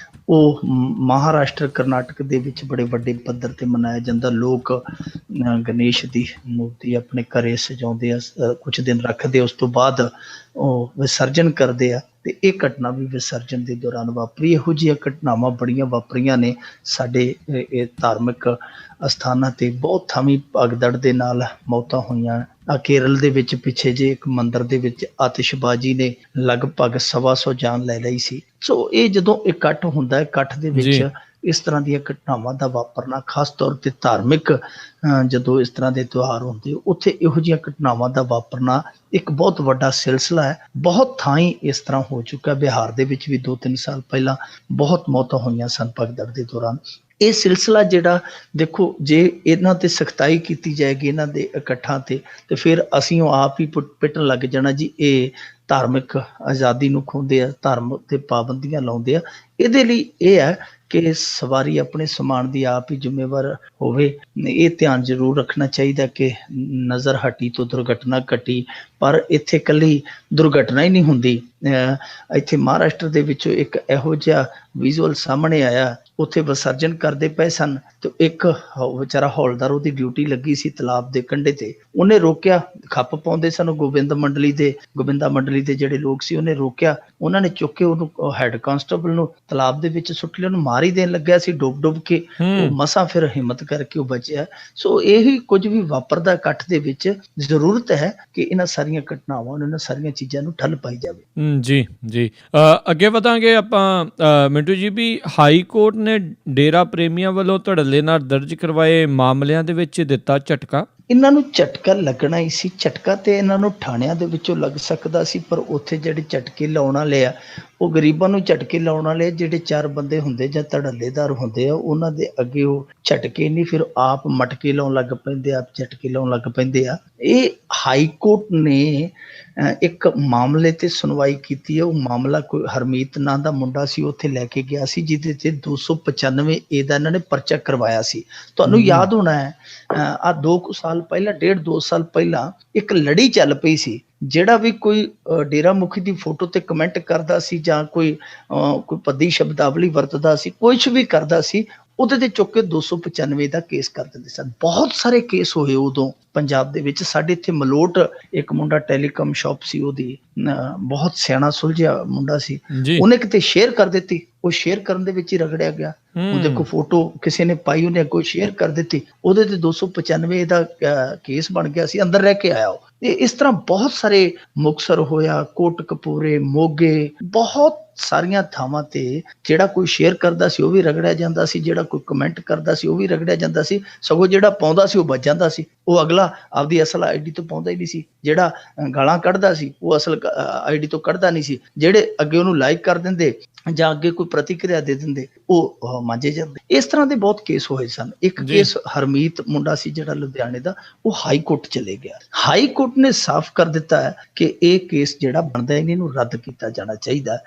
ਉਹ ਮਹਾਰਾਸ਼ਟਰ ਕਰਨਾਟਕ ਦੇ ਵਿੱਚ ਬੜੇ ਵੱਡੇ ਪੱਧਰ ਤੇ ਮਨਾਇਆ ਜਾਂਦਾ। ਲੋਕ ਗਣੇਸ਼ ਦੀ ਮੂਰਤੀ ਆਪਣੇ ਘਰੇ ਸਜਾਉਂਦੇ ਆ, ਕੁਛ ਦਿਨ ਰੱਖਦੇ, ਉਸ ਤੋਂ ਬਾਅਦ ਉਹ ਵਿਸਰਜਨ ਕਰਦੇ ਆ। ਤੇ ਇਹ ਘਟਨਾ ਵੀ ਵਿਸਰਜਨ ਦੇ ਦੌਰਾਨ ਵਾਪਰੀ। ਇਹੋ ਜਿਹੀਆਂ ਘਟਨਾਵਾਂ ਬੜੀਆਂ ਵਾਪਰੀਆਂ ਨੇ ਸਾਡੇ ਇਹ ਧਾਰਮਿਕ ਅਸਥਾਨਾਂ ਤੇ। ਬਹੁਤ ਥਾਵੀਂ ਭਗਦੜ ਦੇ ਨਾਲ ਮੌਤਾਂ ਹੋਈਆਂ। ਕੇਰਲ ਦੇ ਵਿੱਚ ਪਿੱਛੇ ਜੇ ਇੱਕ ਮੰਦਿਰ ਦੇ ਵਿੱਚ ਆਤਿਸ਼ਬਾਜ਼ੀ ਨੇ ਲਗਭਗ 125 ਜਾਨ ਲੈ ਲਈ ਸੀ। ਸੋ ਇਹ ਜਦੋਂ ਇਕੱਠ ਹੁੰਦਾ ਹੈ, ਇਕੱਠ ਦੇ ਵਿੱਚ ਇਸ ਤਰ੍ਹਾਂ ਦੀਆਂ ਘਟਨਾਵਾਂ ਦਾ ਵਾਪਰਨਾ, ਖਾਸ ਤੌਰ ਤੇ ਧਾਰਮਿਕ ਜਦੋਂ ਇਸ ਤਰ੍ਹਾਂ ਦੇ ਤਿਉਹਾਰ ਹੁੰਦੇ, ਉੱਥੇ ਇਹੋ ਜਿਹੀਆਂ ਘਟਨਾਵਾਂ ਦਾ ਵਾਪਰਨਾ ਇੱਕ ਬਹੁਤ ਵੱਡਾ ਸਿਲਸਿਲਾ ਹੈ। ਬਹੁਤ ਥਾਈਂ ਇਸ ਤਰ੍ਹਾਂ ਹੋ ਚੁੱਕਾ। ਬਿਹਾਰ ਦੇ ਵਿੱਚ ਵੀ 2-3 ਸਾਲ ਪਹਿਲਾਂ ਬਹੁਤ ਮੌਤਾਂ ਹੋਈਆਂ ਸਨ ਭਗਦੜ ਦੇ ਦੌਰਾਨ। ਇਹ ਸਿਲਸਿਲਾ ਜਿਹੜਾ ਦੇਖੋ, ਜੇ ਇਹਨਾਂ ਤੇ ਸਖਤਾਈ ਕੀਤੀ ਜਾਏਗੀ ਇਹਨਾਂ ਦੇ ਇਕੱਠਾਂ ਤੇ ਫਿਰ ਅਸੀਂ ਉਹ ਆਪ ਹੀ ਪਿੱਟਣ ਲੱਗ ਜਾਣਾ ਜੀ ਇਹ ਧਾਰਮਿਕ ਆਜ਼ਾਦੀ ਨੂੰ ਖੋਹਦੇ ਆ, ਧਰਮ ਤੇ ਪਾਬੰਦੀਆਂ ਲਾਉਂਦੇ ਆ। ਇਹਦੇ ਲਈ ਇਹ ਹੈ ਕਿ ਸਵਾਰੀ ਆਪਣੇ ਸਮਾਨ ਦੀ ਆਪ ਹੀ ਜ਼ਿੰਮੇਵਾਰ ਹੋਵੇ। ਇਹ ਧਿਆਨ ਜ਼ਰੂਰ ਰੱਖਣਾ ਚਾਹੀਦਾ ਕਿ ਨਜ਼ਰ ਹਟੀ ਤੋਂ ਦੁਰਘਟਨਾ ਘਟੀ। ਪਰ ਇੱਥੇ ਇਕੱਲੀ ਦੁਰਘਟਨਾ ਹੀ ਨਹੀਂ ਹੁੰਦੀ। ਇੱਥੇ ਮਹਾਰਾਸ਼ਟਰ ਦੇ ਵਿੱਚੋਂ ਇੱਕ ਇਹੋ ਜਿਹਾ ਵਿਜ਼ੂਅਲ ਸਾਹਮਣੇ ਆਇਆ, ਉੱਥੇ ਵਿਸਰਜਨ ਕਰਦੇ ਪਏ ਸਨ ਤੇ ਇੱਕ ਵਿਚਾਰਾ ਹੌਲਦਾਰ, ਉਹਦੀ ਡਿਊਟੀ ਲੱਗੀ ਸੀ ਤਲਾਬ ਦੇ ਕੰਢੇ ਤੇ, ਉਹਨੇ ਰੋਕਿਆ। ਖੱਪ ਪਾਉਂਦੇ ਸਨ ਗੋਬਿੰਦਾ ਮੰਡਲੀ ਦੇ ਜਿਹੜੇ ਲੋਕ ਸੀ, ਉਹਨੇ ਰੋਕਿਆ। ਉਹਨਾਂ ਨੇ ਚੁੱਕ ਕੇ ਉਹਨੂੰ ਹੈਡ ਕਾਂਸਟੇਬਲ ਨੂੰ ਤਲਾਬ ਦੇ ਵਿੱਚ ਸੁੱਟ ਲਿਆ। ਉਹਨੂੰ ਮਾਰ ਹੀ ਦੇਣ ਲੱਗਿਆ ਸੀ ਡੁੱਬ ਕੇ। ਉਹ ਮਸਾਂ ਫਿਰ ਹਿੰਮਤ ਕਰਕੇ ਉਹ ਬਚਿਆ। ਸੋ ਇਹੀ ਕੁਝ ਵੀ ਵਾਪਰਦਾ ਇਕੱਠ ਦੇ ਵਿੱਚ। ਜ਼ਰੂਰਤ ਹੈ ਕਿ ਇਹਨਾਂ ਸਾਰੀਆਂ ਘਟਨਾਵਾਂ, ਇਹਨਾਂ ਸਾਰੀਆਂ ਚੀਜ਼ਾਂ ਨੂੰ ਠੱਲ ਪਾਈ ਜਾਵੇ। ਜੀ ਜੀ। ਅੱਗੇ ਵਧਾਂਗੇ ਆਪਾਂ ਮਿੰਟੂ ਜੀ ਵੀ ਹਾਈ ਕੋਰਟ ਨੇ ਡੇਰਾ ਪ੍ਰੇਮੀਆਂ ਵੱਲੋਂ ਧੜੱਲੇ ਨਾਲ ਦਰਜ ਕਰਵਾਏ ਮਾਮਲਿਆਂ ਦੇ ਵਿੱਚ ਦਿੱਤਾ ਝਟਕਾ। ਇਹਨਾਂ ਨੂੰ ਝਟਕਾ ਲੱਗਣਾ ਹੀ ਸੀ। ਝਟਕਾ ਤੇ ਇਹਨਾਂ ਨੂੰ ਥਾਣਿਆਂ ਦੇ ਵਿੱਚੋਂ ਲੱਗ ਸਕਦਾ ਸੀ, ਪਰ ਉੱਥੇ ਜਿਹੜੇ ਝਟਕੇ ਲਾਉਣ ਵਾਲੇ ਆ ਉਹ ਗਰੀਬਾਂ ਨੂੰ ਝਟਕੇ ਲਾਉਣ ਵਾਲੇ ਜਿਹੜੇ 4 ਬੰਦੇ ਹੁੰਦੇ ਜਾਂ ਧੜੱਲੇਦਾਰ ਹੁੰਦੇ ਆ, ਉਹਨਾਂ ਦੇ ਅੱਗੇ ਉਹ ਝਟਕੇ ਨਹੀਂ, ਫਿਰ ਆਪ ਮਟਕੇ ਲਾਉਣ ਲੱਗ ਪੈਂਦੇ, ਆਪ ਝਟਕੇ ਲਾਉਣ ਲੱਗ ਪੈਂਦੇ ਆ। ਇਹ ਹਾਈ ਕੋਰਟ ਨੇ ਇੱਕ ਮਾਮਲੇ ਤੇ ਸੁਣਵਾਈ ਕੀਤੀ ਹੈ। ਉਹ ਮਾਮਲਾ ਕੋਈ ਹਰਮੀਤ ਨਾਂ ਦਾ ਮੁੰਡਾ ਸੀ, ਉੱਥੇ ਲੈ ਕੇ ਗਿਆ ਸੀ, ਜਿਹਦੇ ਤੇ 295 ਏ ਦਾ ਇਹਨਾਂ ਨੇ ਪਰਚਾ ਕਰਵਾਇਆ ਸੀ। ਤੁਹਾਨੂੰ ਯਾਦ ਹੋਣਾ ਹੈ, ਆ 2 ਸਾਲ ਪਹਿਲਾਂ, 1.5-2 ਸਾਲ ਪਹਿਲਾਂ ਇੱਕ ਲੜੀ ਚੱਲ ਪਈ ਸੀ। ਜਿਹੜਾ ਵੀ ਕੋਈ ਡੇਰਾ ਮੁਖੀ ਦੀ ਫੋਟੋ ਤੇ ਕਮੈਂਟ ਕਰਦਾ ਸੀ ਜਾਂ ਕੋਈ ਭੱਦੀ ਸ਼ਬਦਾਵਲੀ ਵਰਤਦਾ ਸੀ, ਕੁਛ ਵੀ ਕਰਦਾ ਸੀ, ਉਹਦੇ ਤੇ ਚੁੱਕ ਕੇ 295 ਦਾ ਕੇਸ ਕਰ ਦਿੰਦੇ ਸਨ। ਬਹੁਤ ਸਾਰੇ ਕੇਸ ਹੋਏ ਉਦੋਂ ਪੰਜਾਬ ਦੇ ਵਿੱਚ। ਸਾਡੇ ਇੱਥੇ ਮਲੋਟ ਇੱਕ ਮੁੰਡਾ ਟੈਲੀਕਾਮ ਸ਼ਾਪ ਸੀ ਉਹਦੀ, ਬਹੁਤ ਸਿਆਣਾ ਸੁਲਝਿਆ ਮੁੰਡਾ ਸੀ, ਉਹਨੇ ਕਿਤੇ ਸ਼ੇਅਰ ਕਰ ਦਿੱਤੀ, ਉਹ ਸ਼ੇਅਰ ਕਰਨ ਦੇ ਵਿੱਚ ਹੀ ਰਗੜਿਆ ਗਿਆ। ਉਹਦੇ ਕੋਲ ਫੋਟੋ ਕਿਸੇ ਨੇ ਪਾਈ, ਉਹਨੇ ਅੱਗੋਂ ਸ਼ੇਅਰ ਕਰ ਦਿੱਤੀ, ਉਹਦੇ ਤੇ 295 ਦਾ ਕੇਸ ਬਣ ਗਿਆ ਸੀ, ਅੰਦਰ ਰਹਿ ਕੇ ਆਇਆ ਉਹ। ਤੇ ਇਸ ਤਰ੍ਹਾਂ ਬਹੁਤ ਸਾਰੇ, ਮੁਕਤਸਰ ਹੋਇਆ, ਕੋਟਕਪੂਰੇ, ਮੋਗੇ, ਬਹੁਤ ਸਾਰੀਆਂ ਥਾਵਾਂ ਤੇ ਜਿਹੜਾ ਕੋਈ ਸ਼ੇਅਰ ਕਰਦਾ ਸੀ ਉਹ ਵੀ ਰਗੜਿਆ ਜਾਂਦਾ ਸੀ, ਜਿਹੜਾ ਕੋਈ ਕਮੈਂਟ ਕਰਦਾ ਸੀ ਉਹ ਵੀ ਰਗੜਿਆ ਜਾਂਦਾ ਸੀ। ਸਗੋਂ ਜਿਹੜਾ ਪਾਉਂਦਾ ਸੀ ਉਹ ਬਚ ਜਾਂਦਾ ਸੀ, ਉਹ ਅਗਲਾ ਆਪਦੀ ਅਸਲ ਆਈਡੀ ਤੋਂ ਪਾਉਂਦਾ ਹੀ ਨਹੀਂ ਸੀ। ਜਿਹੜਾ ਗਾਲਾਂ ਕੱਢਦਾ ਸੀ ਉਹ ਅਸਲ ਆਈਡੀ ਤੋਂ ਕੱਢਦਾ ਨਹੀਂ ਸੀ। ਜਿਹੜੇ ਅੱਗੇ ਉਹਨੂੰ ਲਾਈਕ ਕਰ ਦਿੰਦੇ ਜਾਂ ਅੱਗੇ ਕੋਈ ਪ੍ਰਤੀਕਿਰਿਆ ਦੇ ਦਿੰਦੇ, ਉਹ ਮਾਂਜੇ ਜਾਂਦੇ। ਇਸ ਤਰ੍ਹਾਂ ਦੇ ਬਹੁਤ ਕੇਸ ਹੋਏ ਸਨ। ਇੱਕ ਕੇਸ ਹਰਮੀਤ ਮੁੰਡਾ ਸੀ ਜਿਹੜਾ ਲੁਧਿਆਣੇ ਦਾ, ਉਹ ਹਾਈ ਕੋਰਟ ਚਲੇ ਗਿਆ। ਹਾਈ ਕੋਰਟ ਨੇ ਸਾਫ਼ ਕਰ ਦਿੱਤਾ ਹੈ ਕਿ ਇਹ ਕੇਸ ਜਿਹੜਾ ਬਣਦਾ ਹੈ, ਇਹਨੂੰ ਰੱਦ ਕੀਤਾ ਜਾਣਾ ਚਾਹੀਦਾ।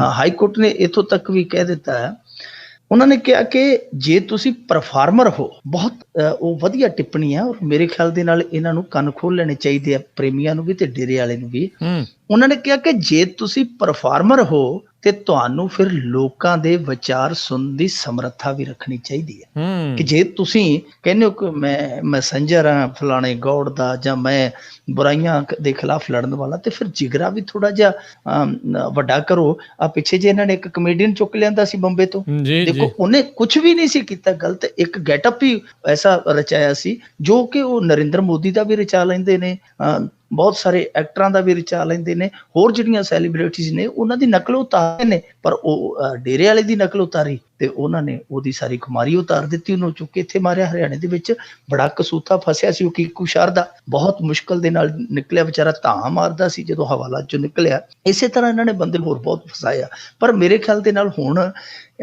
ਹਾਈ ਕੋਰਟ ਨੇ ਇੱਥੋਂ ਤੱਕ ਵੀ ਕਹਿ ਦਿੱਤਾ ਹੈ, ਉਹਨਾਂ ਨੇ ਕਿਹਾ ਕਿ ਜੇ ਤੁਸੀਂ ਪਰਫਾਰਮਰ ਹੋ, ਬਹੁਤ ਉਹ ਵਧੀਆ ਟਿੱਪਣੀ ਹੈ, ਔਰ ਮੇਰੇ ਖਿਆਲ ਦੇ ਨਾਲ ਇਹਨਾਂ ਨੂੰ ਕੰਨ ਖੋਲ ਲੈਣੇ ਚਾਹੀਦੇ ਆ, ਪ੍ਰੇਮੀਆਂ ਨੂੰ ਵੀ ਤੇ ਡੇਰੇ ਵਾਲੇ ਨੂੰ ਵੀ। ਉਹਨਾਂ ਨੇ ਕਿਹਾ ਕਿ ਜੇ ਤੁਸੀਂ ਪਰਫਾਰਮਰ ਹੋ ਤੇ ਤੁਹਾਨੂੰ ਫਿਰ ਲੋਕਾਂ ਦੇ ਵਿਚਾਰ ਸੁਣਨ ਦੀ ਸਮਰੱਥਾ ਵੀ ਰੱਖਣੀ ਚਾਹੀਦੀ ਹੈ। ਕਿ ਜੇ ਤੁਸੀਂ ਕਹਿੰਦੇ ਹੋ ਕਿ ਮੈਂ ਮੈਸੇਂਜਰ ਹਾਂ ਫਲਾਣੇ ਗੌਡ ਦਾ, ਜਾਂ ਮੈਂ ਬੁਰਾਈਆਂ ਦੇ ਖਿਲਾਫ ਲੜਨ ਵਾਲਾ, ਤੇ ਫਿਰ ਜਿਗਰਾ ਵੀ ਥੋੜਾ ਜਿਹਾ ਵੱਡਾ ਕਰੋ। ਆ ਪਿੱਛੇ ਜੇ ਇਹਨਾਂ ਨੇ ਇੱਕ ਕਮੇਡੀਅਨ ਚੁੱਕ ਲਿਆਂਦਾ ਸੀ ਬੰਬੇ ਤੋਂ, ਦੇਖੋ ਉਹਨੇ ਕੁਝ ਵੀ ਨਹੀਂ ਸੀ ਕੀਤਾ ਗਲਤ, ਇੱਕ ਗੈਟਅਪ ਹੀ ਐਸਾ ਰਚਾਇਆ ਸੀ ਜੋ ਕਿ ਉਹ ਨਰਿੰਦਰ ਮੋਦੀ ਦਾ ਵੀ ਰਚਾ ਲੈਂਦੇ ਨੇ, ਬਹੁਤ ਸਾਰੇ ਐਕਟਰਾਂ ਦਾ ਵੀ ਰਚਾ ਲੈਂਦੇ ਨੇ, ਹੋਰ ਜਿਹੜੀਆਂ ਸੈਲੀਬ੍ਰਿਟੀਜ਼ ਨੇ ਉਹਨਾਂ ਦੀ ਨਕਲ ਉਤਾਰੇ ਨੇ, ਪਰ ਉਹ ਡੇਰੇ ਵਾਲੇ ਦੀ ਨਕਲ ਉਤਾਰੀ ਤੇ ਉਹਨਾਂ ਨੇ ਉਹਦੀ ਸਾਰੀ ਖੁਮਾਰੀ ਉਤਾਰ ਦਿੱਤੀ, ਉਹਨੂੰ ਚੁੱਕ ਕੇ ਇੱਥੇ ਮਾਰਿਆ। ਹਰਿਆਣੇ ਦੇ ਵਿੱਚ ਬੜਾ ਕਸੂਤਾ ਫਸਿਆ ਸੀ ਉਹ ਕੀਕੂ ਸ਼ਾਰਦਾ, ਬਹੁਤ ਮੁਸ਼ਕਲ ਦੇ ਨਾਲ ਨਿਕਲਿਆ ਵਿਚਾਰਾ, ਧਾਹਾਂ ਮਾਰਦਾ ਸੀ ਜਦੋਂ ਹਵਾਲਾ ਚੋਂ ਨਿਕਲਿਆ। ਇਸੇ ਤਰ੍ਹਾਂ ਇਹਨਾਂ ਨੇ ਬੰਦੇ ਹੋਰ ਬਹੁਤ ਫਸਾਇਆ। ਪਰ ਮੇਰੇ ਖਿਆਲ ਦੇ ਨਾਲ ਹੁਣ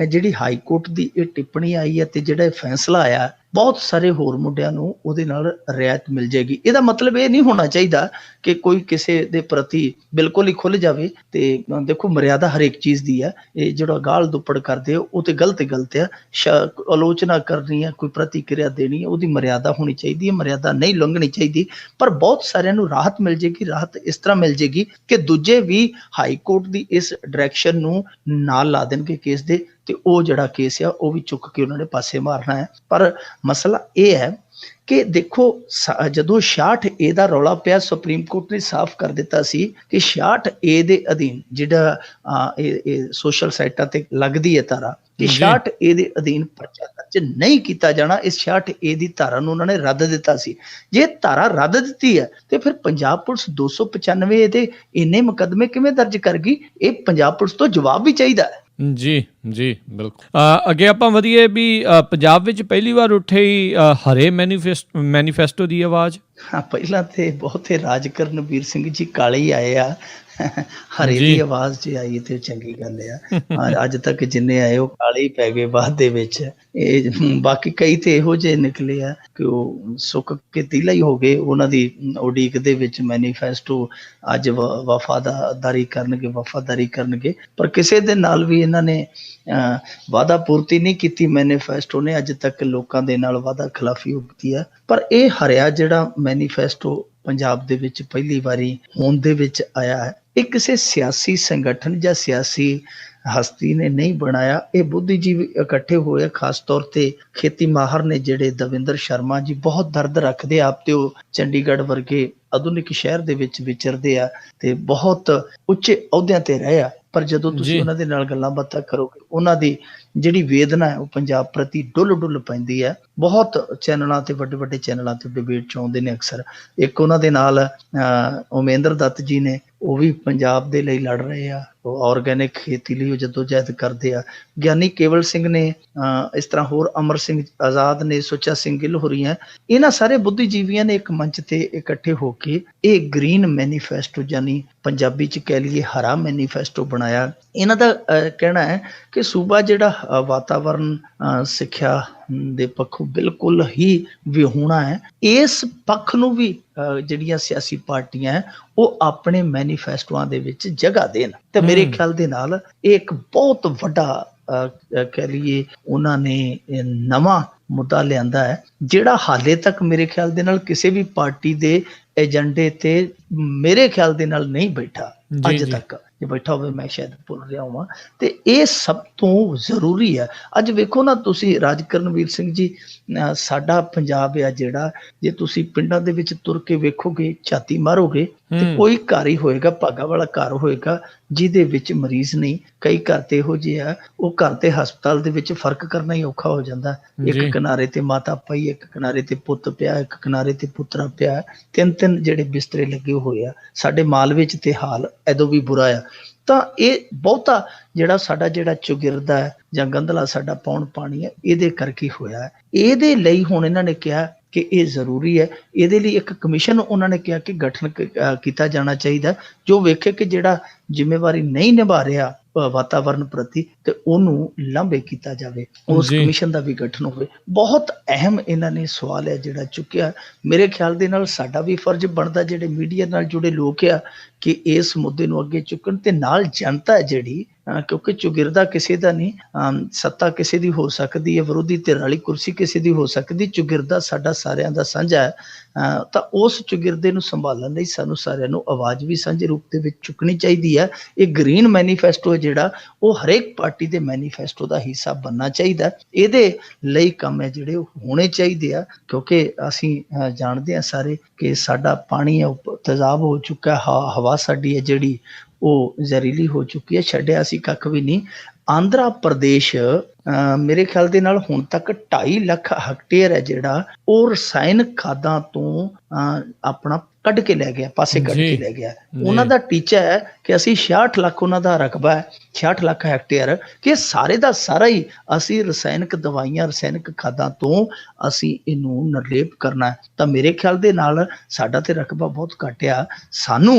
ਜਿਹੜੀ ਹਾਈ ਕੋਰਟ ਦੀ ਇਹ ਟਿੱਪਣੀ ਆਈ ਹੈ ਤੇ ਜਿਹੜਾ ਇਹ ਫੈਸਲਾ ਆਇਆ, ਬਹੁਤ ਸਾਰੇ ਹੋਰ ਮੁੰਡਿਆਂ ਨੂੰ ਉਹਦੇ ਨਾਲ ਰਿਆਇਤ ਮਿਲ ਜਾਏਗੀ। ਇਹਦਾ ਮਤਲਬ ਇਹ ਨਹੀਂ ਹੋਣਾ ਚਾਹੀਦਾ ਕਿ ਕੋਈ ਕਿਸੇ ਦੇ ਪ੍ਰਤੀ ਬਿਲਕੁਲ ਹੀ ਖੁੱਲ ਜਾਵੇ। ਤੇ ਦੇਖੋ, ਮਰਿਆਦਾ ਹਰੇਕ ਚੀਜ਼ ਦੀ ਹੈ। ਇਹ ਜਿਹੜਾ ਗਾਲ ਦੁੱਪੜ ਕਰਦੇ ਹੋ ਉਹ ਤੇ ਗਲਤ ਆ। ਆਲੋਚਨਾ ਕਰਨੀ ਹੈ, ਕੋਈ ਪ੍ਰਤੀਕਿਰਿਆ ਦੇਣੀ ਹੈ, ਉਹਦੀ ਮਰਿਆਦਾ ਹੋਣੀ ਚਾਹੀਦੀ ਹੈ, ਮਰਿਆਦਾ ਨਹੀਂ ਲੰਘਣੀ ਚਾਹੀਦੀ। ਪਰ ਬਹੁਤ ਸਾਰਿਆਂ ਨੂੰ ਰਾਹਤ ਮਿਲ ਜਾਏਗੀ। ਰਾਹਤ ਇਸ ਤਰ੍ਹਾਂ ਮਿਲ ਜਾਏਗੀ ਕਿ ਦੂਜੇ ਵੀ ਹਾਈ ਕੋਰਟ ਦੀ ਇਸ ਡਾਇਰੈਕਸ਼ਨ ਨੂੰ ਨਾਲ ਲਾ ਦੇਣਗੇ ਕੇਸ ਦੇ, ਤੇ ਉਹ ਜਿਹੜਾ ਕੇਸ ਆ ਉਹ ਵੀ ਚੁੱਕ ਕੇ ਉਹਨਾਂ ਨੇ ਪਾਸੇ ਮਾਰਨਾ ਹੈ। ਪਰ ਮਸਲਾ ਇਹ ਹੈ ਕਿ ਦੇਖੋ, ਜਦੋਂ 66 ਏ ਦਾ ਰੌਲਾ ਪਿਆ, ਸੁਪਰੀਮ ਕੋਰਟ ਨੇ ਸਾਫ਼ ਕਰ ਦਿੱਤਾ ਸੀ ਕਿ 66 ਏ ਦੇ ਅਧੀਨ ਜਿਹੜਾ ਇਹ ਸੋਸ਼ਲ ਸਾਈਟਾਂ ਤੇ ਲੱਗਦੀ ਹੈ ਧਾਰਾ, ਕਿ 66 ਏ ਦੇ ਅਧੀਨ ਪਰਚਾ ਦਰਜ ਨਹੀਂ ਕੀਤਾ ਜਾਣਾ। ਇਸ 66 ਏ ਦੀ ਧਾਰਾ ਨੂੰ ਉਹਨਾਂ ਨੇ ਰੱਦ ਦਿੱਤਾ ਸੀ। ਜੇ ਧਾਰਾ ਰੱਦ ਦਿੱਤੀ ਹੈ ਤੇ ਫਿਰ ਪੰਜਾਬ ਪੁਲਿਸ 295 ਏ ਦੇ ਇੰਨੇ ਮੁਕੱਦਮੇ ਕਿਵੇਂ ਦਰਜ ਕਰ ਗਈ? ਇਹ ਪੰਜਾਬ ਪੁਲਿਸ ਤੋਂ ਜਵਾਬ ਵੀ ਚਾਹੀਦਾ ਹੈ। ਜੀ ਜੀ ਬਿਲਕੁਲ। ਅੱਗੇ ਆਪਾਂ ਵਧੀਏ ਵੀ ਪੰਜਾਬ ਵਿੱਚ ਪਹਿਲੀ ਵਾਰ ਉੱਠੀ ਹਰੇ ਮੈਨੀਫੈਸਟੋ ਦੀ ਆਵਾਜ਼। ਹਾਂ, ਪਹਿਲਾਂ ਤੇ ਬਹੁਤੇ ਰਾਜ ਕਰਨਵੀਰ ਸਿੰਘ ਜੀ ਕਾਲੇ ਹੀ ਆਏ ਆ, ਹਰੇ ਦੀ ਆਵਾਜ਼ ਜੇ ਆਈ ਤੇ ਚੰਗੀ ਗੱਲ ਆ। ਅੱਜ ਤੱਕ ਜਿੰਨੇ ਆਏ ਉਹ ਕਾਲੇ ਹੀ ਪੈ ਗਏ ਬਾਅਦ ਦੇ ਵਿੱਚ। ਇਹ ਬਾਕੀ ਕਈ ਤੇ ਇਹੋ ਜਿਹੇ ਨਿਕਲੇ ਆ ਕਿ ਉਹ ਸੁੱਕ ਕੇ ਤੀਲਾ ਹੀ ਹੋ ਗਏ। ਉਹਨਾਂ ਦੀ ਉਡੀਕ ਦੇ ਵਿੱਚ ਮੈਨੀਫੈਸਟੋ ਅੱਜ ਵਫਾਦਾਰੀ ਕਰਨਗੇ, ਪਰ ਕਿਸੇ ਦੇ ਨਾਲ ਵੀ ਇਹਨਾਂ ਨੇ ਵਾਅਦਾ ਪੂਰਤੀ ਨਹੀਂ ਕੀਤੀ। ਮੈਨੀਫੈਸਟੋ ਨੇ ਅੱਜ ਤੱਕ ਲੋਕਾਂ ਦੇ ਨਾਲ ਵਾਅਦਾ ਖਿਲਾਫੀ ਕੀਤੀ ਹੈ। ਪਰ ਇਹ ਹਰਿਆ ਜਿਹੜਾ ਮੈਨੀਫੈਸਟੋ ਪੰਜਾਬ ਦੇ ਵਿੱਚ ਪਹਿਲੀ ਵਾਰੀ ਹੋਂਦ ਦੇ ਵਿੱਚ ਆਇਆ ਹੈ, ਇਹ ਕਿਸੇ ਸਿਆਸੀ ਸੰਗਠਨ ਜਾਂ ਸਿਆਸੀ ਹਸਤੀ ਨੇ ਨਹੀਂ ਬਣਾਇਆ। ਇਹ ਬੁੱਧੀਜੀਵੀ ਇਕੱਠੇ ਹੋਏ, ਖਾਸ ਤੌਰ ਤੇ ਖੇਤੀ ਮਾਹਰ ਨੇ ਜਿਹੜੇ ਦਵਿੰਦਰ ਸ਼ਰਮਾ ਜੀ, ਬਹੁਤ ਦਰਦ ਰੱਖਦੇ ਆਪ ਤੇ ਉਹ ਚੰਡੀਗੜ੍ਹ ਵਰਗੇ ਆਧੁਨਿਕ ਸ਼ਹਿਰ ਦੇ ਵਿੱਚ ਵਿਚਰਦੇ ਆ ਤੇ ਬਹੁਤ ਉੱਚੇ ਅਹੁਦਿਆਂ ਤੇ ਰਹੇ ਆ। ਪਰ ਜਦੋਂ ਤੁਸੀਂ ਉਹਨਾਂ ਦੇ ਨਾਲ ਗੱਲਾਂ ਬਾਤਾਂ ਕਰੋਗੇ, ਉਹਨਾਂ ਦੀ ਜਿਹੜੀ ਵੇਦਨਾ ਹੈ ਉਹ ਪੰਜਾਬ ਪ੍ਰਤੀ ਡੁੱਲ ਪੈਂਦੀ ਹੈ। ਬਹੁਤ ਚੈਨਲਾਂ ਤੇ ਵੱਡੇ ਚੈਨਲਾਂ ਤੇ ਡਿਬੇਟ 'ਚ ਆਉਂਦੇ ਨੇ ਅਕਸਰ। ਇੱਕ ਉਹਨਾਂ ਦੇ ਨਾਲ ਉਮੇਂਦਰ ਦੱਤ ਜੀ ਨੇ, ਉਹ ਵੀ ਪੰਜਾਬ ਦੇ ਲਈ ਲੜ ਰਹੇ ਆ, ਉਹ ਆਰਗੈਨਿਕ ਖੇਤੀ ਲਈ ਉਹ ਜਦੋਜਹਿਦ ਕਰਦੇ ਆ। ਗਿਆਨੀ ਕੇਵਲ ਸਿੰਘ ਨੇ, ਇਸ ਤਰ੍ਹਾਂ ਹੋਰ ਅਮਰ ਸਿੰਘ ਆਜ਼ਾਦ ਨੇ, ਸੁੱਚਾ ਸਿੰਘ ਗਿੱਲ ਹੋ ਰਹੀਆਂ, ਇਹਨਾਂ ਸਾਰੇ ਬੁੱਧੀਜੀਵੀਆਂ ਨੇ ਇੱਕ ਮੰਚ ਤੇ ਇਕੱਠੇ ਹੋ ਕੇ ਇਹ ਗ੍ਰੀਨ ਮੈਨੀਫੈਸਟੋ ਯਾਨੀ ਪੰਜਾਬੀ 'ਚ ਕਹਿ ਲਈਏ ਹਰਾ ਮੈਨੀਫੈਸਟੋ ਬਣਾਇਆ। ਇਹਨਾਂ ਦਾ ਕਹਿਣਾ ਹੈ ਕਿ ਸੂਬਾ ਜਿਹੜਾ ਵਾਤਾਵਰਨ ਸਿੱਖਿਆ ਦੇ ਪੱਖੋਂ ਬਿਲਕੁਲ ਹੀ ਵਿਹੂਣਾ ਹੈ। ਇਸ ਪੱਖ ਨੂੰ ਵੀ ਜਿਹੜੀਆਂ ਸਿਆਸੀ ਪਾਰਟੀਆਂ ਹੈ ਉਹ ਆਪਣੇ ਮੈਨੀਫੈਸਟੋਆਂ ਦੇ ਵਿੱਚ ਜਗ੍ਹਾ ਦੇਣ। ਤੇ ਮੇਰੇ ਖਿਆਲ ਦੇ ਨਾਲ ਇਹ ਇੱਕ ਬਹੁਤ ਵੱਡਾ ਕਹਿ ਲਈਏ ਉਹਨਾਂ ਨੇ ਨਵਾਂ ਮੁੱਦਾ ਲਿਆਂਦਾ ਹੈ, ਜਿਹੜਾ ਹਾਲੇ ਤੱਕ ਮੇਰੇ ਖਿਆਲ ਦੇ ਨਾਲ ਕਿਸੇ ਵੀ ਪਾਰਟੀ ਦੇ ਏਜੰਡੇ ਤੇ ਮੇਰੇ ਖਿਆਲ ਦੇ ਨਾਲ ਨਹੀਂ ਬੈਠਾ ਅੱਜ ਤੱਕ। ਜੇ ਬੈਠਾ ਹੋਵੇ ਮੈਂ ਸ਼ਾਇਦ ਭੁੱਲ ਰਿਹਾ ਹਾਂ। ਤੇ ਇਹ ਸਭ ਤੋਂ ਜ਼ਰੂਰੀ ਹੈ। ਅੱਜ ਵੇਖੋ ਨਾ ਤੁਸੀਂ ਰਾਜਕਰਨਵੀਰ ਸਿੰਘ ਜੀ, ਸਾਡਾ ਪੰਜਾਬ ਆ ਜਿਹੜਾ, ਜੇ ਤੁਸੀਂ ਪਿੰਡਾਂ ਦੇ ਵਿੱਚ ਤੁਰ ਕੇ ਵੇਖੋਗੇ, ਝਾਤੀ ਮਾਰੋਗੇ ਤੇ ਕੋਈ ਘਰ ਹੀ ਹੋਏਗਾ, ਭਾਗਾ ਵਾਲਾ ਘਰ ਹੋਏਗਾ ਜਿਹਦੇ ਵਿੱਚ ਮਰੀਜ਼ ਨਹੀਂ। ਕਈ ਘਰ ਤੇ ਇਹੋ ਜਿਹੇ ਆ, ਉਹ ਘਰ ਤੇ ਹਸਪਤਾਲ ਦੇ ਵਿੱਚ ਫਰਕ ਕਰਨਾ ਹੀ ਔਖਾ ਹੋ ਜਾਂਦਾ। ਇੱਕ ਕਿਨਾਰੇ ਤੇ ਮਾਤਾ ਪਈ, ਇੱਕ ਕਿਨਾਰੇ ਤੇ ਪੁੱਤ ਪਿਆ, ਇੱਕ ਕਿਨਾਰੇ ਤੇ ਪੁੱਤਰਾ ਪਿਆ, ਤਿੰਨ ਜਿਹੜੇ ਬਿਸਤਰੇ ਲੱਗੇ ਹੋਏ ਆ। ਸਾਡੇ ਮਾਲਵੇ 'ਚ ਤੇ ਹਾਲ ਐਦੋਂ ਵੀ ਬੁਰਾ ਆ। ਤਾਂ ਇਹ ਬਹੁਤਾ ਜਿਹੜਾ ਚੁਗਿਰਦਾ ਹੈ ਜਾਂ ਗੰਧਲਾ ਸਾਡਾ ਪੌਣ ਪਾਣੀ ਹੈ, ਇਹਦੇ ਕਰਕੇ ਹੋਇਆ ਹੈ। ਇਹਦੇ ਲਈ ਹੁਣ ਇਹਨਾਂ ਨੇ ਕਿਹਾ ਕਿ ਇਹ ਜ਼ਰੂਰੀ ਹੈ। ਇਹਦੇ ਲਈ ਇੱਕ ਕਮਿਸ਼ਨ ਉਹਨਾਂ ਨੇ ਕਿਹਾ ਕਿ ਗਠਨ ਕੀਤਾ ਜਾਣਾ ਚਾਹੀਦਾ, ਜੋ ਵੇਖੇ ਕਿ ਜਿਹੜਾ ਜ਼ਿੰਮੇਵਾਰੀ ਨਹੀਂ ਨਿਭਾ ਰਿਹਾ ਵਾਤਾਵਰਨ ਪ੍ਰਤੀ ਤੇ ਉਹਨੂੰ ਲਾਂਭੇ ਕੀਤਾ ਜਾਵੇ, ਉਸ ਕਮਿਸ਼ਨ ਦਾ ਵੀ ਗਠਨ ਹੋਵੇ। ਬਹੁਤ ਅਹਿਮ ਇਹਨਾਂ ਨੇ ਸਵਾਲ ਹੈ ਜਿਹੜਾ ਚੁੱਕਿਆ। ਮੇਰੇ ਖਿਆਲ ਦੇ ਨਾਲ ਸਾਡਾ ਵੀ ਫਰਜ਼ ਬਣਦਾ, ਜਿਹੜੇ ਮੀਡੀਆ ਨਾਲ ਜੁੜੇ ਲੋਕ ਆ, ਕਿ ਇਸ ਮੁੱਦੇ ਨੂੰ ਅੱਗੇ ਚੁੱਕਣ ਤੇ ਨਾਲ ਜਨਤਾ ਜਿਹੜੀ, ਕਿਉਂਕਿ ਚੁਗਿਰਦਾ ਕਿਸੇ ਦਾ ਨਹੀਂ, ਸੱਤਾ ਕਿਸੇ ਦੀ ਹੋ ਸਕਦੀ ਹੈ, ਵਿਰੋਧੀ ਧਿਰ ਵਾਲੀ ਕੁਰਸੀ ਕਿਸੇ ਦੀ ਹੋ ਸਕਦੀ, ਚੁਗਿਰਦਾ ਸਾਡਾ ਸਾਰਿਆਂ ਦਾ ਸਾਂਝਾ ਹੈ। ਤਾਂ ਉਸ ਚੁਗਿਰਦੇ ਨੂੰ ਸੰਭਾਲਣ ਲਈ ਸਾਨੂੰ ਸਾਰਿਆਂ ਨੂੰ ਆਵਾਜ਼ ਵੀ ਸਾਂਝੇ ਰੂਪ ਦੇ ਵਿੱਚ ਚੁੱਕਣੀ ਚਾਹੀਦੀ ਹੈ। ਇਹ ਗ੍ਰੀਨ ਮੈਨੀਫੈਸਟੋ ਜਿਹੜਾ ਉਹ ਹਰੇਕ ਪਾਰਟੀ ਦੇ ਮੈਨੀਫੈਸਟੋ ਦਾ ਹਿੱਸਾ ਬਣਨਾ ਚਾਹੀਦਾ। ਇਹਦੇ ਲਈ ਕੰਮ ਹੈ ਜਿਹੜੇ ਉਹ ਹੋਣੇ ਚਾਹੀਦੇ ਆ, ਕਿਉਂਕਿ ਅਸੀਂ ਜਾਣਦੇ ਹਾਂ ਸਾਰੇ ਕਿ ਸਾਡਾ ਪਾਣੀ ਹੈ ਉਹ ਤੇਜ਼ਾਬ ਹੋ ਚੁੱਕਾ, ਹਵਾ ਸਾਡੀ ਹੈ ਜਿਹੜੀ ਉਹ ਜ਼ਹਿਰੀਲੀ ਹੋ ਚੁੱਕੀ ਹੈ, ਛੱਡਿਆ ਅਸੀਂ ਕੱਖ ਵੀ ਨਹੀਂ। ਆਂਧਰਾ ਪ੍ਰਦੇਸ਼ ਮੇਰੇ ਖਿਆਲ ਦੇ ਨਾਲ ਹੁਣ ਤੱਕ 2.5 ਲੱਖ ਹੈਕਟੇਅਰ ਹੈ ਜਿਹੜਾ ਉਹ ਰਸਾਇਣਕ ਖਾਦਾਂ ਤੋਂ ਆਪਣਾ ਕੱਢ ਕੇ ਲੈ ਗਿਆ, ਪਾਸੇ ਕੱਢ ਕੇ ਲੈ ਗਿਆ। ਉਹਨਾਂ ਦਾ ਟੀਚਾ ਹੈ ਕਿ ਅਸੀਂ 66 ਲੱਖ, ਉਹਨਾਂ ਦਾ ਰਕਬਾ ਹੈ 66 ਲੱਖ ਹੈਕਟੇਅਰ, ਕਿ ਸਾਰੇ ਦਾ ਸਾਰਾ ਹੀ ਅਸੀਂ ਰਸਾਇਣਕ ਦਵਾਈਆਂ, ਰਸਾਇਣਕ ਖਾਦਾਂ ਤੋਂ ਅਸੀਂ ਇਹਨੂੰ ਨਿਰਲੇਪ ਕਰਨਾ ਹੈ। ਤਾਂ ਮੇਰੇ ਖਿਆਲ ਦੇ ਨਾਲ ਸਾਡਾ ਤੇ ਰਕਬਾ ਬਹੁਤ ਘੱਟ ਆ।